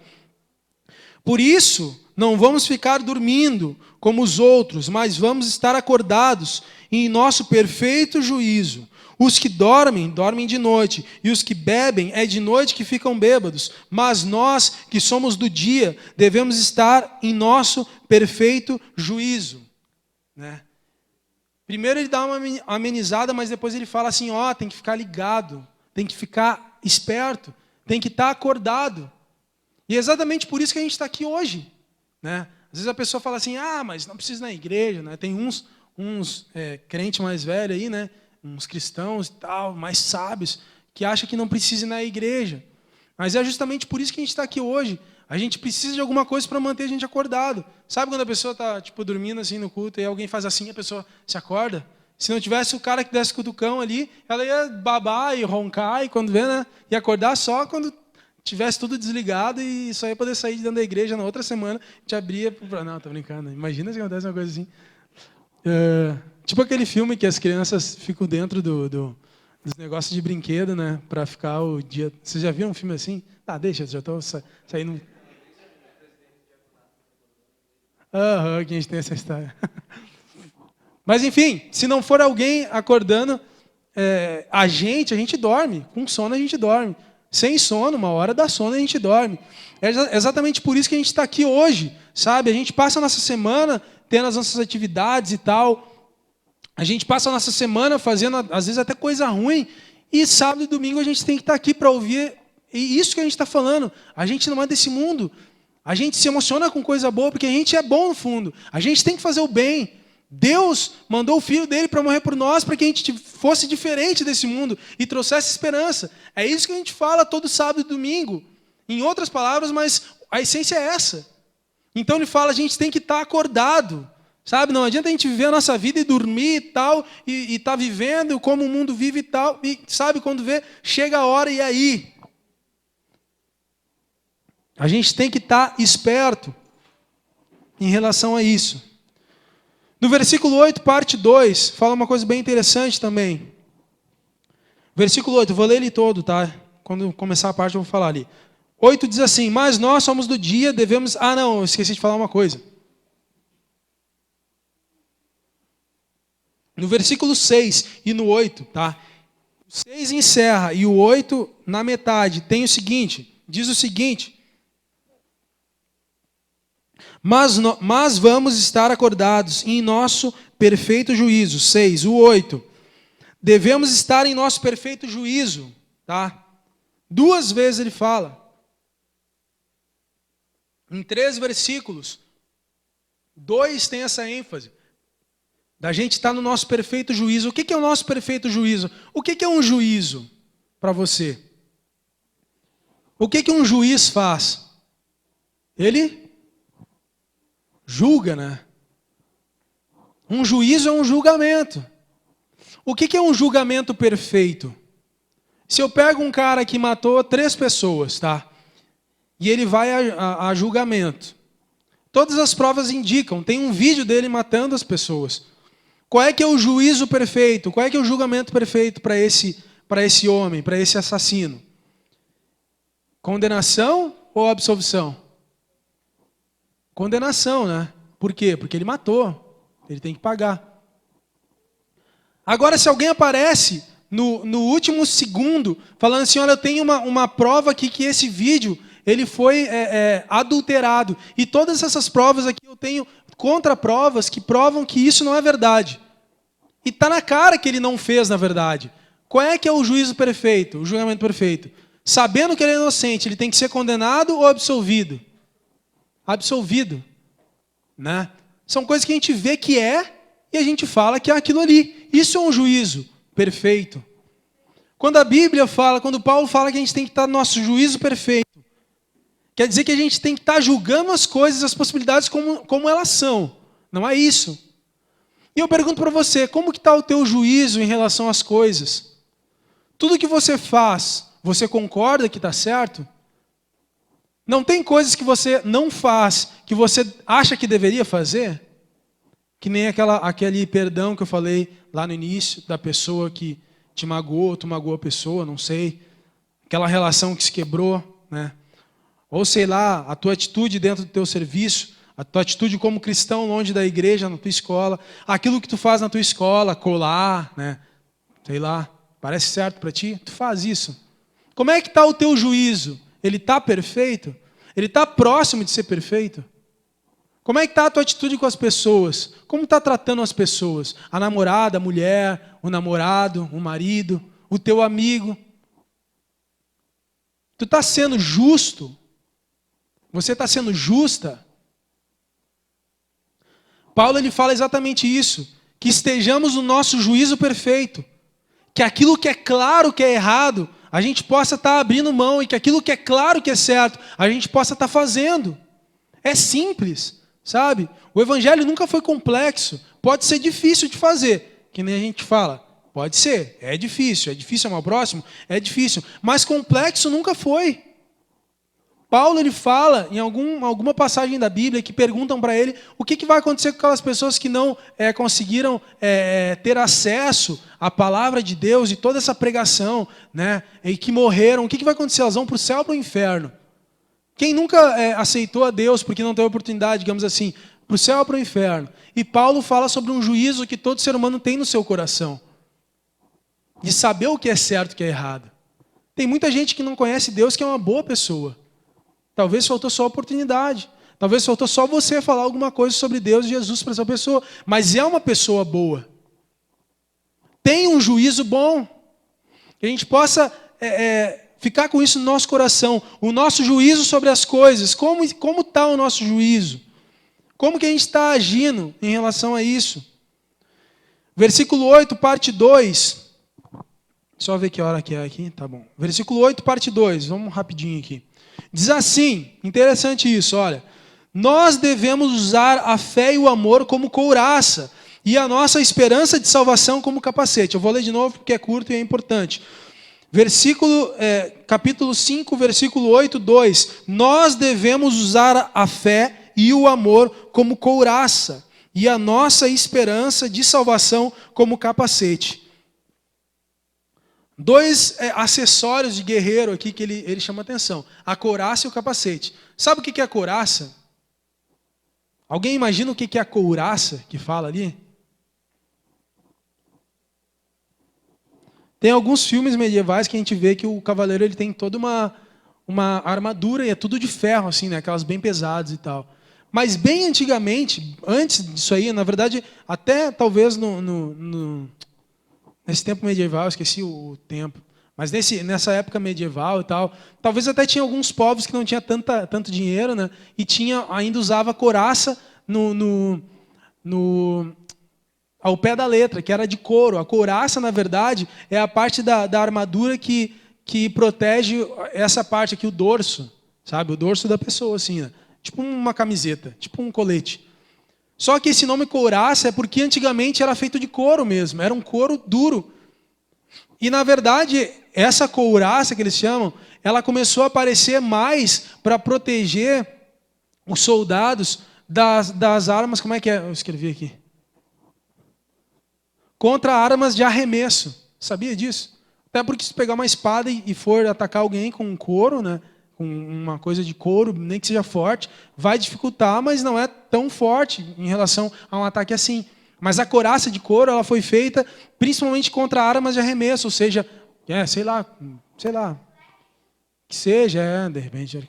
por isso não vamos ficar dormindo como os outros, mas vamos estar acordados em nosso perfeito juízo. Os que dormem, dormem de noite, e os que bebem, é de noite que ficam bêbados. Mas nós, que somos do dia, devemos estar em nosso perfeito juízo. Né? Primeiro ele dá uma amenizada, mas depois ele fala assim, tem que ficar ligado, tem que ficar esperto, tem que estar acordado. E é exatamente por isso que a gente está aqui hoje. Né? Às vezes a pessoa fala assim, mas não precisa ir na igreja. Né? Tem uns crentes mais velhos aí, né? Uns cristãos e tal, mais sábios, que acham que não precisa ir na igreja. Mas é justamente por isso que a gente está aqui hoje. A gente precisa de alguma coisa para manter a gente acordado. Sabe quando a pessoa está dormindo assim no culto e alguém faz assim, a pessoa se acorda? Se não tivesse o cara que desse cutucão ali, ela ia babar e roncar, e quando vê, né, ia acordar só quando tivesse tudo desligado e só ia poder sair de dentro da igreja na outra semana, te abria... Não, tô brincando. Imagina se acontece uma coisa assim. Tipo aquele filme que as crianças ficam dentro dos negócios de brinquedo, né? Para ficar o dia... Vocês já viram um filme assim? Deixa, já estou saindo... que a gente tem essa história. Mas enfim, se não for alguém acordando, a gente dorme. Com sono a gente dorme. Sem sono, uma hora dá sono a gente dorme. É exatamente por isso que a gente está aqui hoje, sabe? A gente passa a nossa semana tendo as nossas atividades e tal... A gente passa a nossa semana fazendo, às vezes, até coisa ruim, e sábado e domingo a gente tem que estar aqui para ouvir. E isso que a gente está falando, a gente não é desse mundo. A gente se emociona com coisa boa, porque a gente é bom no fundo. A gente tem que fazer o bem. Deus mandou o Filho dele para morrer por nós, para que a gente fosse diferente desse mundo e trouxesse esperança. É isso que a gente fala todo sábado e domingo. Em outras palavras, mas a essência é essa. Então ele fala, a gente tem que estar acordado. Sabe, não adianta a gente viver a nossa vida e dormir e tal, e estar vivendo como o mundo vive e tal, e sabe, quando vê, chega a hora e aí? A gente tem que estar esperto em relação a isso. No versículo 8, parte 2, fala uma coisa bem interessante também. Versículo 8, vou ler ele todo, tá? Quando começar a parte eu vou falar ali. 8 diz assim, mas nós somos do dia, devemos... eu esqueci de falar uma coisa. No versículo 6 e no 8, tá? O 6 encerra e o 8 na metade tem o seguinte, diz o seguinte: Mas vamos estar acordados em nosso perfeito juízo. 6, o 8. Devemos estar em nosso perfeito juízo, tá? 2 vezes ele fala. Em 3 versículos. 2 tem essa ênfase. Da gente estar no nosso perfeito juízo. O que é o nosso perfeito juízo? O que é um juízo para você? O que um juiz faz? Ele julga, né? Um juízo é um julgamento. O que é um julgamento perfeito? Se eu pego um cara que matou 3 pessoas, tá? E ele vai a julgamento. Todas as provas indicam, tem um vídeo dele matando as pessoas. Qual é que é o juízo perfeito? Qual é que é o julgamento perfeito para esse homem, para esse assassino? Condenação ou absolvição? Condenação, né? Por quê? Porque ele matou. Ele tem que pagar. Agora, se alguém aparece no último segundo, falando assim, olha, eu tenho uma prova aqui que esse vídeo ele foi adulterado. E todas essas provas aqui eu tenho contraprovas que provam que isso não é verdade. E está na cara que ele não fez, na verdade. Qual é que é o juízo perfeito, o julgamento perfeito? Sabendo que ele é inocente, ele tem que ser condenado ou absolvido? Absolvido. Né? São coisas que a gente vê que é e a gente fala que é aquilo ali. Isso é um juízo perfeito. Quando a Bíblia fala, quando Paulo fala que a gente tem que estar no nosso juízo perfeito, quer dizer que a gente tem que estar julgando as coisas, as possibilidades como elas são. Não é isso. E eu pergunto para você, como que está o teu juízo em relação às coisas? Tudo que você faz, você concorda que está certo? Não tem coisas que você não faz, que você acha que deveria fazer? Que nem aquele perdão que eu falei lá no início, da pessoa que te magoou, tu magoou a pessoa, não sei. Aquela relação que se quebrou, né? Ou sei lá, a tua atitude dentro do teu serviço, a tua atitude como cristão longe da igreja, na tua escola, aquilo que tu faz na tua escola, colar, né? Sei lá, parece certo para ti? Tu faz isso. Como é que está o teu juízo? Ele está perfeito? Ele está próximo de ser perfeito? Como é que está a tua atitude com as pessoas? Como está tratando as pessoas? A namorada, a mulher, o namorado, o marido, o teu amigo. Tu está sendo justo? Você está sendo justa? Paulo ele fala exatamente isso. Que estejamos no nosso juízo perfeito. Que aquilo que é claro que é errado, a gente possa estar abrindo mão. E que aquilo que é claro que é certo, a gente possa estar fazendo. É simples. Sabe? O evangelho nunca foi complexo. Pode ser difícil de fazer. Que nem a gente fala. Pode ser. É difícil. É difícil amar o próximo? É difícil. Mas complexo nunca foi. Paulo ele fala em alguma passagem da Bíblia que perguntam para ele o que vai acontecer com aquelas pessoas que não conseguiram ter acesso à palavra de Deus e toda essa pregação, né? E que morreram. O que vai acontecer? Elas vão para o céu ou para o inferno? Quem nunca aceitou a Deus porque não teve oportunidade, digamos assim, para o céu ou para o inferno? E Paulo fala sobre um juízo que todo ser humano tem no seu coração. De saber o que é certo e o que é errado. Tem muita gente que não conhece Deus que é uma boa pessoa. Talvez faltou só a oportunidade. Talvez faltou só você falar alguma coisa sobre Deus e Jesus para essa pessoa. Mas é uma pessoa boa. Tem um juízo bom. Que a gente possa ficar com isso no nosso coração. O nosso juízo sobre as coisas. Como está o nosso juízo? Como que a gente está agindo em relação a isso? Versículo 8, parte 2. Só ver que hora que é aqui. Tá bom. Versículo 8, parte 2. Vamos rapidinho aqui. Diz assim, interessante isso, olha. Nós devemos usar a fé e o amor como couraça e a nossa esperança de salvação como capacete. Eu vou ler de novo porque é curto e é importante. Capítulo 5, versículo 8, 2. Nós devemos usar a fé e o amor como couraça e a nossa esperança de salvação como capacete. 2 acessórios de guerreiro aqui que ele chama atenção. A couraça e o capacete. Sabe o que é a couraça? Alguém imagina o que é a couraça que fala ali? Tem alguns filmes medievais que a gente vê que o cavaleiro ele tem toda uma armadura e é tudo de ferro, assim, né? Aquelas bem pesadas e tal. Mas bem antigamente, antes disso aí, na verdade, até talvez nesse tempo medieval, eu esqueci o tempo, mas nessa época medieval e tal, talvez até tinha alguns povos que não tinha tanto dinheiro, né? E ainda usava couraça ao pé da letra, que era de couro. A couraça, na verdade, é a parte da armadura que protege essa parte aqui, o dorso, sabe? O dorso da pessoa, assim, né? Tipo uma camiseta, tipo um colete. Só que esse nome couraça é porque antigamente era feito de couro mesmo, era um couro duro. E, na verdade, essa couraça que eles chamam, ela começou a aparecer mais para proteger os soldados das armas, como é que é? Eu escrevi aqui. Contra armas de arremesso. Sabia disso? Até porque se pegar uma espada e for atacar alguém com um couro, né, com uma coisa de couro, nem que seja forte, vai dificultar, mas não é tão forte em relação a um ataque assim. Mas a couraça de couro, ela foi feita principalmente contra armas de arremesso, ou seja, sei lá, que seja, de repente,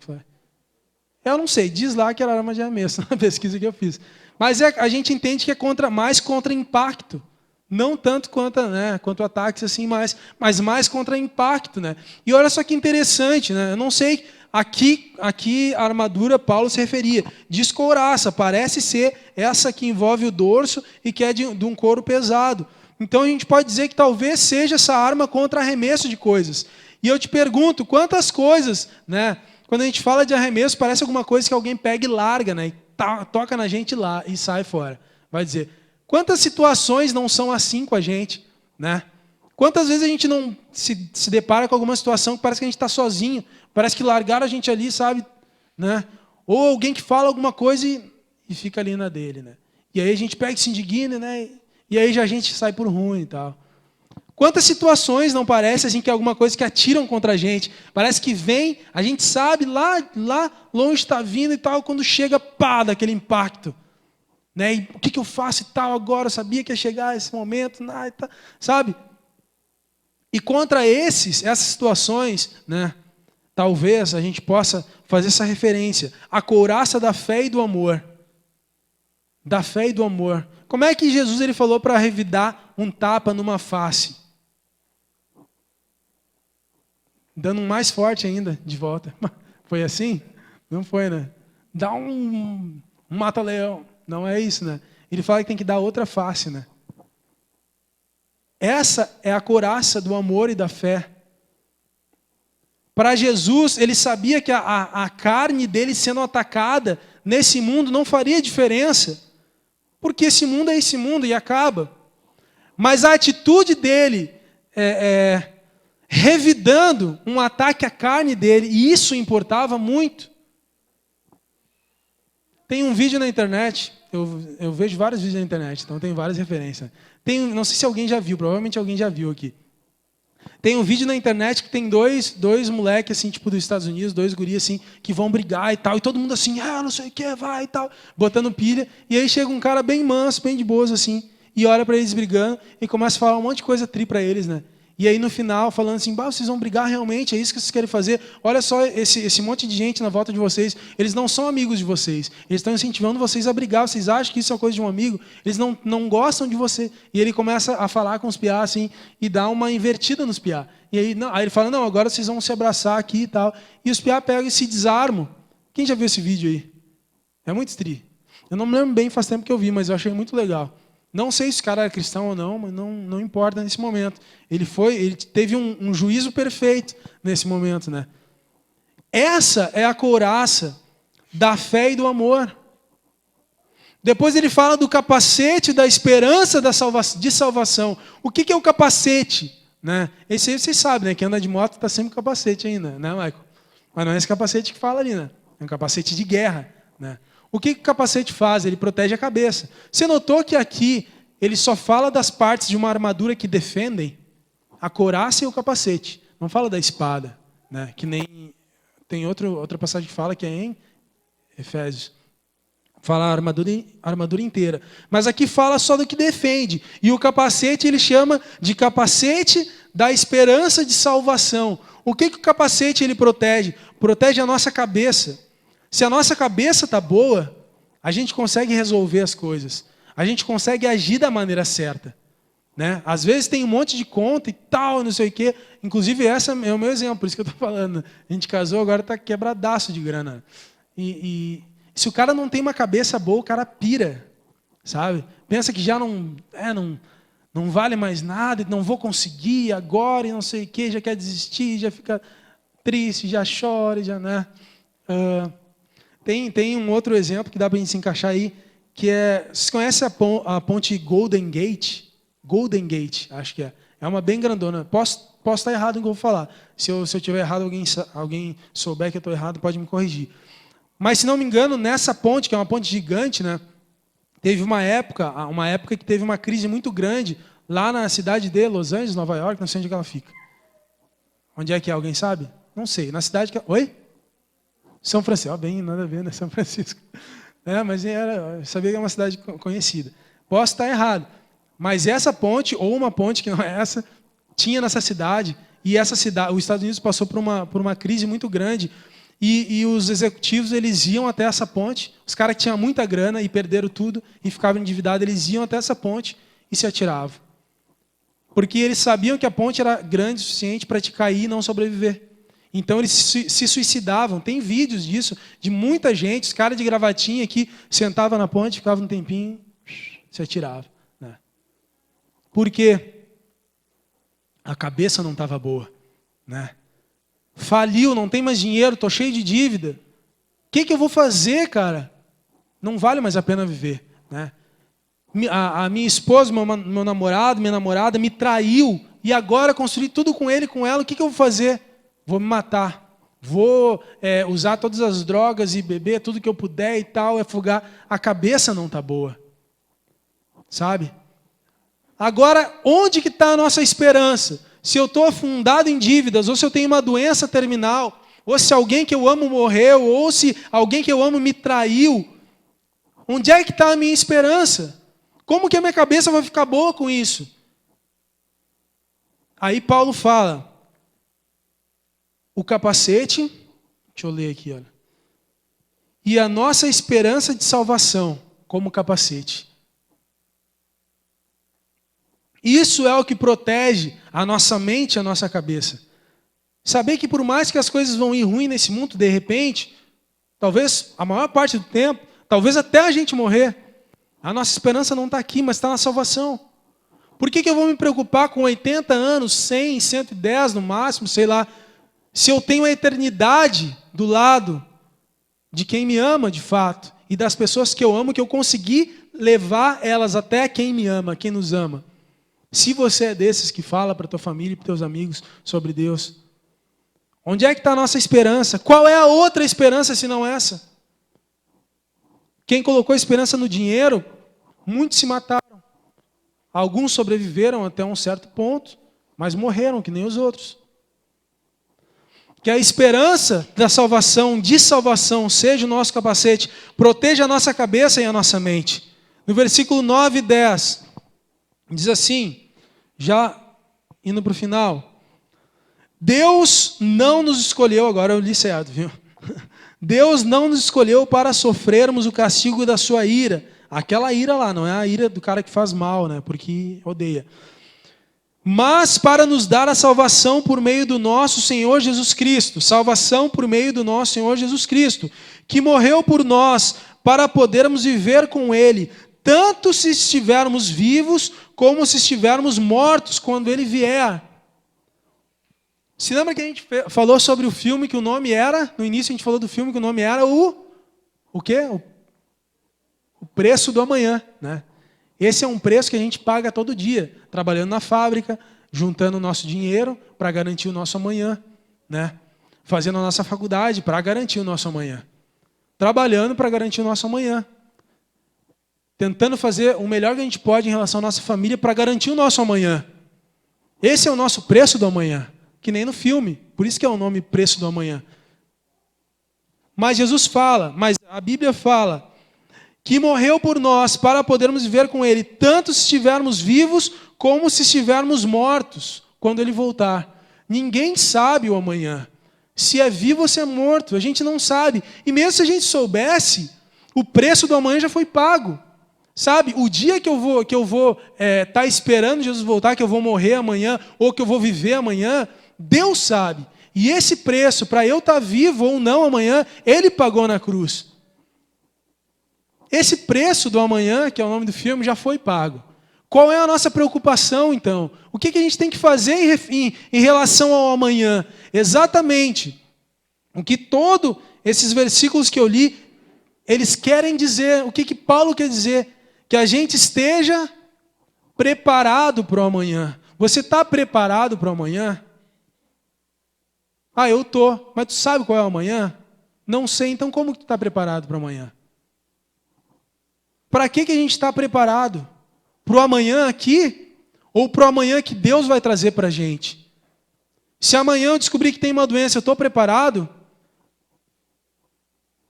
eu não sei, diz lá que era arma de arremesso na pesquisa que eu fiz. Mas a gente entende que é mais contra impacto. Não tanto quanto ataques assim, mas mais contra impacto, né? E olha só que interessante, né? Eu não sei, aqui a armadura Paulo se referia. Diz couraça, parece ser essa que envolve o dorso e que é de um couro pesado. Então a gente pode dizer que talvez seja essa arma contra arremesso de coisas. E eu te pergunto, quantas coisas, né? Quando a gente fala de arremesso, parece alguma coisa que alguém pega e larga, né? E toca na gente lá e sai fora. Vai dizer, quantas situações não são assim com a gente, né? Quantas vezes a gente não se depara com alguma situação que parece que a gente está sozinho, parece que largaram a gente ali, sabe? Né? Ou alguém que fala alguma coisa e fica ali na dele, né? E aí a gente pega e se indigna, né? E aí já a gente sai por ruim e tal. Quantas situações não parece assim que é alguma coisa que atiram contra a gente? Parece que vem, a gente sabe, lá longe está vindo e tal, quando chega, pá, daquele impacto. Né? E o que eu faço e tal agora? Eu sabia que ia chegar esse momento, sabe? E contra essas situações, né, talvez a gente possa fazer essa referência. A couraça da fé e do amor. Da fé e do amor. Como é que Jesus ele falou para revidar um tapa numa face? Dando um mais forte ainda, de volta. Foi assim? Não foi, né? Dá um mata-leão. Não é isso, né? Ele fala que tem que dar outra face, né? Essa é a couraça do amor e da fé. Para Jesus, ele sabia que a carne dele sendo atacada nesse mundo não faria diferença. Porque esse mundo é esse mundo e acaba. Mas a atitude dele revidando um ataque à carne dele, e isso importava muito. Tem um vídeo na internet, eu vejo vários vídeos na internet, então tem várias referências. Não sei se alguém já viu, provavelmente alguém já viu aqui. Tem um vídeo na internet que tem dois moleques, assim, tipo dos Estados Unidos, dois guris, assim, que vão brigar e tal, e todo mundo assim, não sei o que, vai e tal, botando pilha, e aí chega um cara bem manso, bem de boas, assim, e olha para eles brigando, e começa a falar um monte de coisa para eles, né? E aí no final, falando assim, vocês vão brigar realmente, é isso que vocês querem fazer? Olha só esse monte de gente na volta de vocês, eles não são amigos de vocês, eles estão incentivando vocês a brigar, vocês acham que isso é coisa de um amigo? Eles não gostam de você. E ele começa a falar com os piá assim, e dá uma invertida nos piá. E aí ele fala, não, agora vocês vão se abraçar aqui e tal. E os piá pegam e se desarmam. Quem já viu esse vídeo aí? É muito tri. Eu não me lembro bem, faz tempo que eu vi, mas eu achei muito legal. Não sei se o cara era cristão ou não, mas não importa nesse momento. Ele teve um juízo perfeito nesse momento, né? Essa é a couraça da fé e do amor. Depois ele fala do capacete da esperança de salvação. O que é o capacete? Né? Esse aí vocês sabem, né? Quem anda de moto está sempre com capacete ainda, né, Michael? Mas não é esse capacete que fala ali, né? É um capacete de guerra, né? O que o capacete faz? Ele protege a cabeça. Você notou que aqui ele só fala das partes de uma armadura que defendem? A couraça e o capacete. Não fala da espada, né? Que nem tem outra passagem que fala que é em Efésios. Fala a armadura inteira. Mas aqui fala só do que defende. E o capacete ele chama de capacete da esperança de salvação. O que o capacete ele protege? Protege a nossa cabeça. Se a nossa cabeça está boa, a gente consegue resolver as coisas. A gente consegue agir da maneira certa. Né? Às vezes tem um monte de conta e tal, não sei o quê. Inclusive, esse é o meu exemplo, por isso que eu estou falando. A gente casou, agora está quebradaço de grana. E se o cara não tem uma cabeça boa, o cara pira. Sabe? Pensa que já não vale mais nada, não vou conseguir agora e não sei o quê, já quer desistir, já fica triste, já chora, já, né? Tem um outro exemplo que dá para a gente se encaixar aí, que é, vocês conhecem a ponte Golden Gate? Golden Gate, acho que é. É uma bem grandona. Posso estar errado no que eu vou falar. Se eu tiver errado, alguém souber que eu estou errado, pode me corrigir. Mas, se não me engano, nessa ponte, que é uma ponte gigante, né, teve uma época que teve uma crise muito grande lá na cidade de Los Angeles, Nova York, não sei onde ela fica. Onde é que é? Alguém sabe? Não sei. Na cidade que... Oi? São Francisco. Bem, nada a ver, né? São Francisco. Mas eu sabia que é uma cidade conhecida. Posso estar errado. Mas essa ponte, ou uma ponte que não é essa, tinha nessa cidade. E essa cidade, os Estados Unidos passou por uma crise muito grande. E os executivos, eles iam até essa ponte. Os caras que tinham muita grana e perderam tudo e ficavam endividados, eles iam até essa ponte e se atiravam. Porque eles sabiam que a ponte era grande o suficiente para te cair e não sobreviver. Então eles se suicidavam. Tem vídeos disso, de muita gente, os caras de gravatinha que sentavam na ponte, ficavam um tempinho, se atiravam. Né? Por quê? A cabeça não estava boa. Né? Faliu, não tem mais dinheiro, estou cheio de dívida. O que eu vou fazer, cara? Não vale mais a pena viver. Né? A minha esposa, meu namorado, minha namorada me traiu e agora construí tudo com ele e com ela. O que eu vou fazer? Vou me matar. Vou usar todas as drogas e beber tudo que eu puder e tal, afogar. A cabeça não está boa. Sabe? Agora, onde que está a nossa esperança? Se eu estou afundado em dívidas, ou se eu tenho uma doença terminal, ou se alguém que eu amo morreu, ou se alguém que eu amo me traiu, onde é que está a minha esperança? Como que a minha cabeça vai ficar boa com isso? Aí Paulo fala, o capacete, deixa eu ler aqui, olha, e a nossa esperança de salvação como capacete. Isso é o que protege a nossa mente e a nossa cabeça. Saber que por mais que as coisas vão ir ruim nesse mundo, de repente, talvez a maior parte do tempo, talvez até a gente morrer, a nossa esperança não está aqui, mas está na salvação. Por que eu vou me preocupar com 80 anos, 100, 110 no máximo, sei lá, se eu tenho a eternidade do lado de quem me ama de fato, e das pessoas que eu amo, que eu consegui levar elas até quem me ama, quem nos ama. Se você é desses que fala para tua família e para teus amigos sobre Deus, onde é que está a nossa esperança? Qual é a outra esperança se não essa? Quem colocou a esperança no dinheiro, muitos se mataram. Alguns sobreviveram até um certo ponto, mas morreram que nem os outros. Que a esperança da salvação, de salvação, seja o nosso capacete, proteja a nossa cabeça e a nossa mente. No versículo 9 e 10, diz assim, já indo para o final, Deus não nos escolheu, agora eu li certo, viu? Deus não nos escolheu para sofrermos o castigo da sua ira. Aquela ira lá, não é a ira do cara que faz mal, né? Porque odeia. Mas para nos dar a salvação por meio do nosso Senhor Jesus Cristo. Salvação por meio do nosso Senhor Jesus Cristo, que morreu por nós para podermos viver com Ele, tanto se estivermos vivos, como se estivermos mortos quando Ele vier. Se lembra que a gente falou sobre o filme que o nome era, no início a gente falou do filme que o nome era o quê? O preço do amanhã, né? Esse é um preço que a gente paga todo dia, trabalhando na fábrica, juntando o nosso dinheiro para garantir o nosso amanhã, né? Fazendo a nossa faculdade para garantir o nosso amanhã. Trabalhando para garantir o nosso amanhã. Tentando fazer o melhor que a gente pode em relação à nossa família para garantir o nosso amanhã. Esse é o nosso preço do amanhã, que nem no filme. Por isso que é o nome preço do amanhã. Mas Jesus fala, mas a Bíblia fala que morreu por nós para podermos viver com Ele, tanto se estivermos vivos como se estivermos mortos, quando Ele voltar. Ninguém sabe o amanhã. Se é vivo ou se é morto, a gente não sabe. E mesmo se a gente soubesse, O preço do amanhã já foi pago. Sabe, o dia que eu vou tá esperando Jesus voltar, que eu vou morrer amanhã, ou que eu vou viver amanhã, Deus sabe. E esse preço, para eu estar vivo ou não amanhã, Ele pagou na cruz. Esse preço do amanhã, que é o nome do filme, já foi pago. Qual é a nossa preocupação, então? O que a gente tem que fazer em relação ao amanhã? Exatamente o que todos esses versículos que eu li, eles querem dizer. O que Paulo quer dizer? Que a gente esteja preparado para o amanhã. Você está preparado para o amanhã? Eu estou. Mas tu sabe qual é o amanhã? Não sei. Então como que tu está preparado para o amanhã? Para que a gente está preparado? Para o amanhã aqui? Ou para o amanhã que Deus vai trazer para a gente? Se amanhã eu descobrir que tem uma doença, eu estou preparado?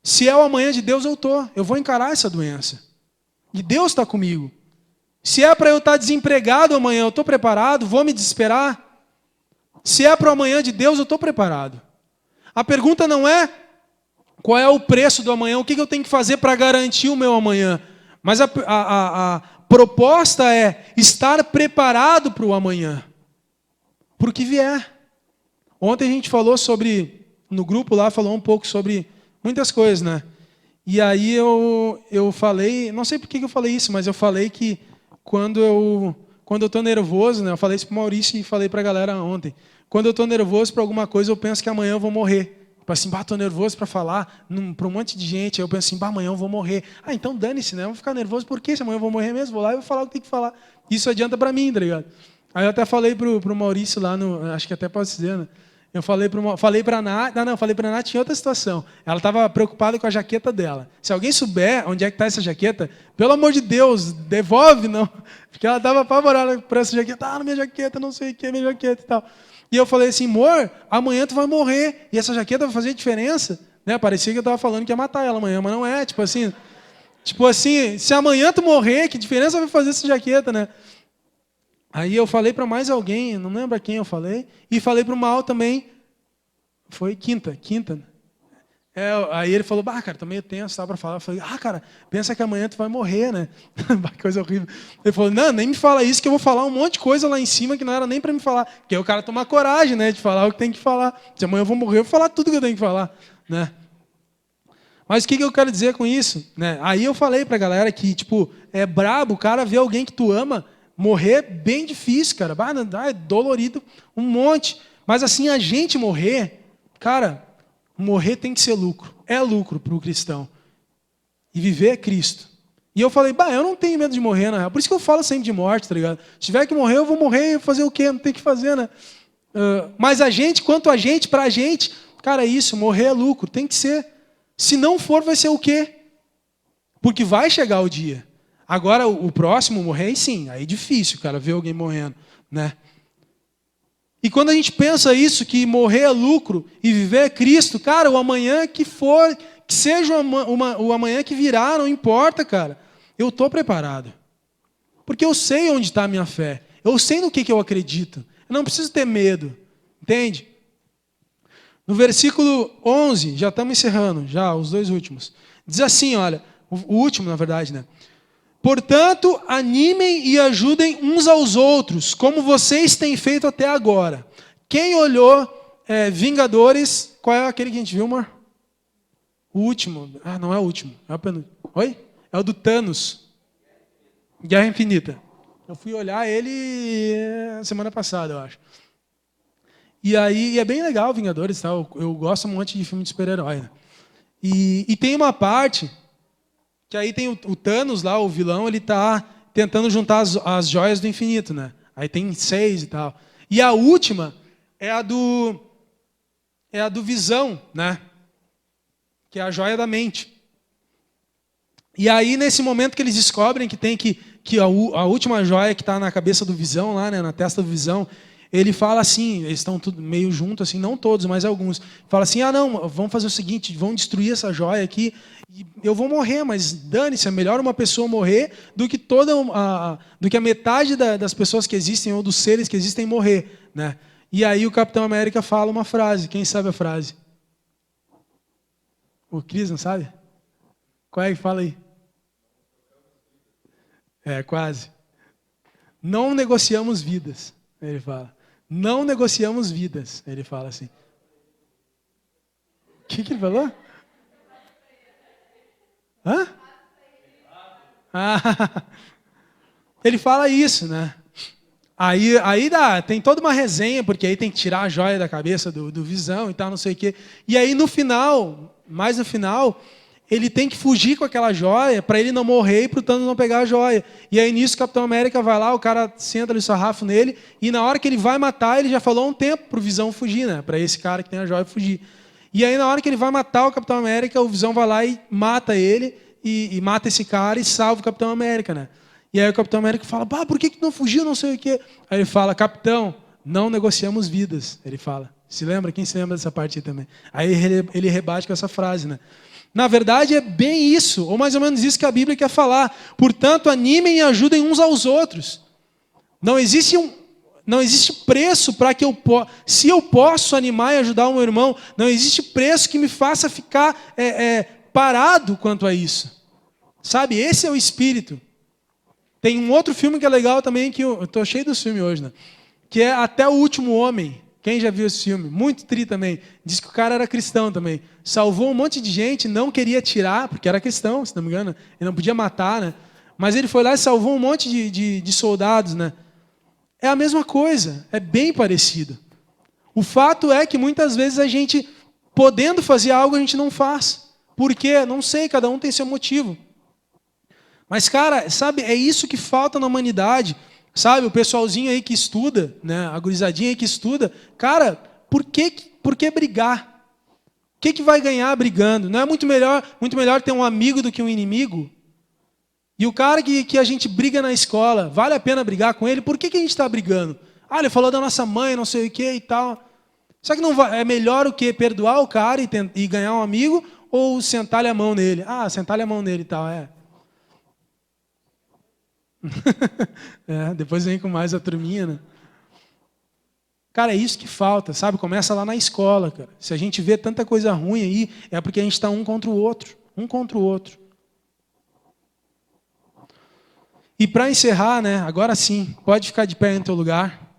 Se é o amanhã de Deus, eu estou. Eu vou encarar essa doença. E Deus está comigo. Se é para eu estar desempregado amanhã, eu estou preparado? Vou me desesperar? Se é para o amanhã de Deus, eu estou preparado. A pergunta não é qual é o preço do amanhã, o que eu tenho que fazer para garantir o meu amanhã. Mas a proposta é estar preparado para o amanhã. Para o que vier. Ontem a gente falou sobre, no grupo lá, falou um pouco sobre muitas coisas, né? E aí eu falei, não sei por que eu falei isso, mas eu falei que quando eu estou nervoso, né? Eu falei isso para o Maurício e falei para a galera ontem. Quando eu estou nervoso para alguma coisa, eu penso que amanhã eu vou morrer. Tipo assim, estou nervoso para falar para um monte de gente. Aí eu penso assim, amanhã eu vou morrer. Então dane-se, né? Eu vou ficar nervoso por quê? Se amanhã eu vou morrer mesmo, vou lá e vou falar o que tem que falar. Isso adianta para mim, tá ligado? Aí eu até falei pro Maurício lá, acho que até posso dizer, né? Eu falei para a Nath, falei para a Nath em outra situação. Ela estava preocupada com a jaqueta dela. Se alguém souber onde é que está essa jaqueta, pelo amor de Deus, devolve, não. Porque ela estava apavorada por essa jaqueta. Minha jaqueta, não sei o que, minha jaqueta e tal. E eu falei assim, amor, amanhã tu vai morrer. E essa jaqueta vai fazer diferença? Né? Parecia que eu estava falando que ia matar ela amanhã, mas não é. Tipo assim, se amanhã tu morrer, que diferença vai fazer essa jaqueta, né? Aí eu falei para mais alguém, não lembro a quem eu falei, e falei para o Mal também, foi quinta. Aí ele falou, cara, tô meio tenso, tá, para falar. Eu falei, cara, pensa que amanhã tu vai morrer, né? Coisa horrível. Ele falou, não, nem me fala isso, que eu vou falar um monte de coisa lá em cima que não era nem para me falar. Porque aí o cara toma coragem, né, de falar o que tem que falar. Se amanhã eu vou morrer, eu vou falar tudo que eu tenho que falar, né? Mas o que eu quero dizer com isso? Né? Aí eu falei para a galera que, é brabo o cara ver alguém que tu ama morrer, bem difícil, cara. É dolorido um monte. Mas assim, a gente morrer, cara, morrer tem que ser lucro. É lucro para o cristão. E viver é Cristo. E eu falei, eu não tenho medo de morrer, na real. Por isso que eu falo sempre de morte, tá ligado? Se tiver que morrer, eu vou morrer e fazer o quê? Não tem que fazer, né? Mas a gente, quanto a gente, pra gente, cara, isso, morrer é lucro. Tem que ser. Se não for, vai ser o quê? Porque vai chegar o dia. Agora, o próximo morrer, sim, aí é difícil, cara, ver alguém morrendo, né? E quando a gente pensa isso, que morrer é lucro e viver é Cristo, cara, o amanhã que for, que seja o amanhã que virá, não importa, cara. Eu estou preparado. Porque eu sei onde está a minha fé. Eu sei no que eu acredito. Eu não preciso ter medo, entende? No versículo 11, já estamos encerrando, já os dois últimos. Diz assim, olha, o último, na verdade, né? Portanto, animem e ajudem uns aos outros, como vocês têm feito até agora. Quem olhou Vingadores, qual é aquele que a gente viu, amor? O último. Não é o último. É o penúltimo. Oi? É o do Thanos. Guerra Infinita. Eu fui olhar ele semana passada, eu acho. E aí, é bem legal Vingadores, tá? Eu gosto um monte de filme de super-herói. Né? E tem uma parte que aí tem o Thanos lá, o vilão, ele está tentando juntar as joias do infinito, né? Aí tem 6 e tal. E a última é a do Visão, né? Que é a joia da mente. E aí, nesse momento que eles descobrem que tem que a última joia que está na cabeça do Visão, lá, né? Na testa do Visão, ele fala assim, eles estão tudo meio juntos, assim, não todos, mas alguns. Fala assim, não, vamos fazer o seguinte, vamos destruir essa joia aqui, e eu vou morrer, mas dane-se, é melhor uma pessoa morrer do que do que a metade das pessoas que existem, ou dos seres que existem, morrer. Né? E aí o Capitão América fala uma frase, quem sabe a frase? O Cris não sabe? Qual é que fala aí? É, quase. Não negociamos vidas, ele fala. Não negociamos vidas, ele fala assim. O que ele falou? Hã? Ah, ele fala isso, né? Aí tem toda uma resenha, porque aí tem que tirar a joia da cabeça do Visão e tal, não sei o quê. E aí no final, mais no final, ele tem que fugir com aquela joia para ele não morrer e pro Thanos não pegar a joia. E aí nisso o Capitão América vai lá, o cara senta ali o sarrafo nele, e na hora que ele vai matar, ele já falou um tempo pro Visão fugir, né? Para esse cara que tem a joia fugir. E aí na hora que ele vai matar o Capitão América, o Visão vai lá e mata ele, e mata esse cara e salva o Capitão América, né? E aí o Capitão América fala, por que não fugiu, não sei o quê. Aí ele fala, capitão, não negociamos vidas. Ele fala. Se lembra? Quem se lembra dessa parte aí também? Aí ele rebate com essa frase, né? Na verdade é bem isso, ou mais ou menos isso que a Bíblia quer falar. Portanto, animem e ajudem uns aos outros. Não existe preço para que se eu posso animar e ajudar o meu irmão, não existe preço que me faça ficar parado quanto a isso. Sabe? Esse é o espírito. Tem um outro filme que é legal também, que eu estou cheio dos filmes hoje, né? Que é Até o Último Homem. Quem já viu esse filme? Muito tri também. Diz que o cara era cristão também. Salvou um monte de gente, não queria tirar, porque era cristão, se não me engano. Ele não podia matar, né? Mas ele foi lá e salvou um monte de soldados, né? É a mesma coisa, é bem parecido. O fato é que muitas vezes a gente, podendo fazer algo, a gente não faz. Por quê? Não sei, cada um tem seu motivo. Mas, cara, sabe, é isso que falta na humanidade. Sabe, o pessoalzinho aí que estuda, né, a gurizadinha aí que estuda, cara, por que brigar? O que vai ganhar brigando? Não é muito melhor ter um amigo do que um inimigo? E o cara que a gente briga na escola, vale a pena brigar com ele? Por que a gente está brigando? Ele falou da nossa mãe, não sei o que e tal. Será que não é melhor o quê? Perdoar o cara e ganhar um amigo? Ou sentar-lhe a mão nele? Sentar-lhe a mão nele e tal, depois vem com mais a turminha, né? Cara, é isso que falta, sabe? Começa lá na escola, cara. Se a gente vê tanta coisa ruim aí, é porque a gente está um contra o outro. Um contra o outro. E para encerrar, né? Agora sim, pode ficar de pé no teu lugar.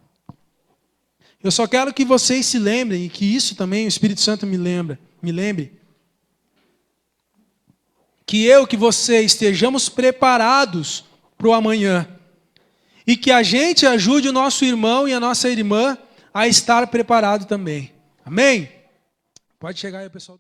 Eu só quero que vocês se lembrem, e que isso também o Espírito Santo me lembre. Que você estejamos preparados para o amanhã. E que a gente ajude o nosso irmão e a nossa irmã a estar preparado também. Amém? Pode chegar aí, pessoal.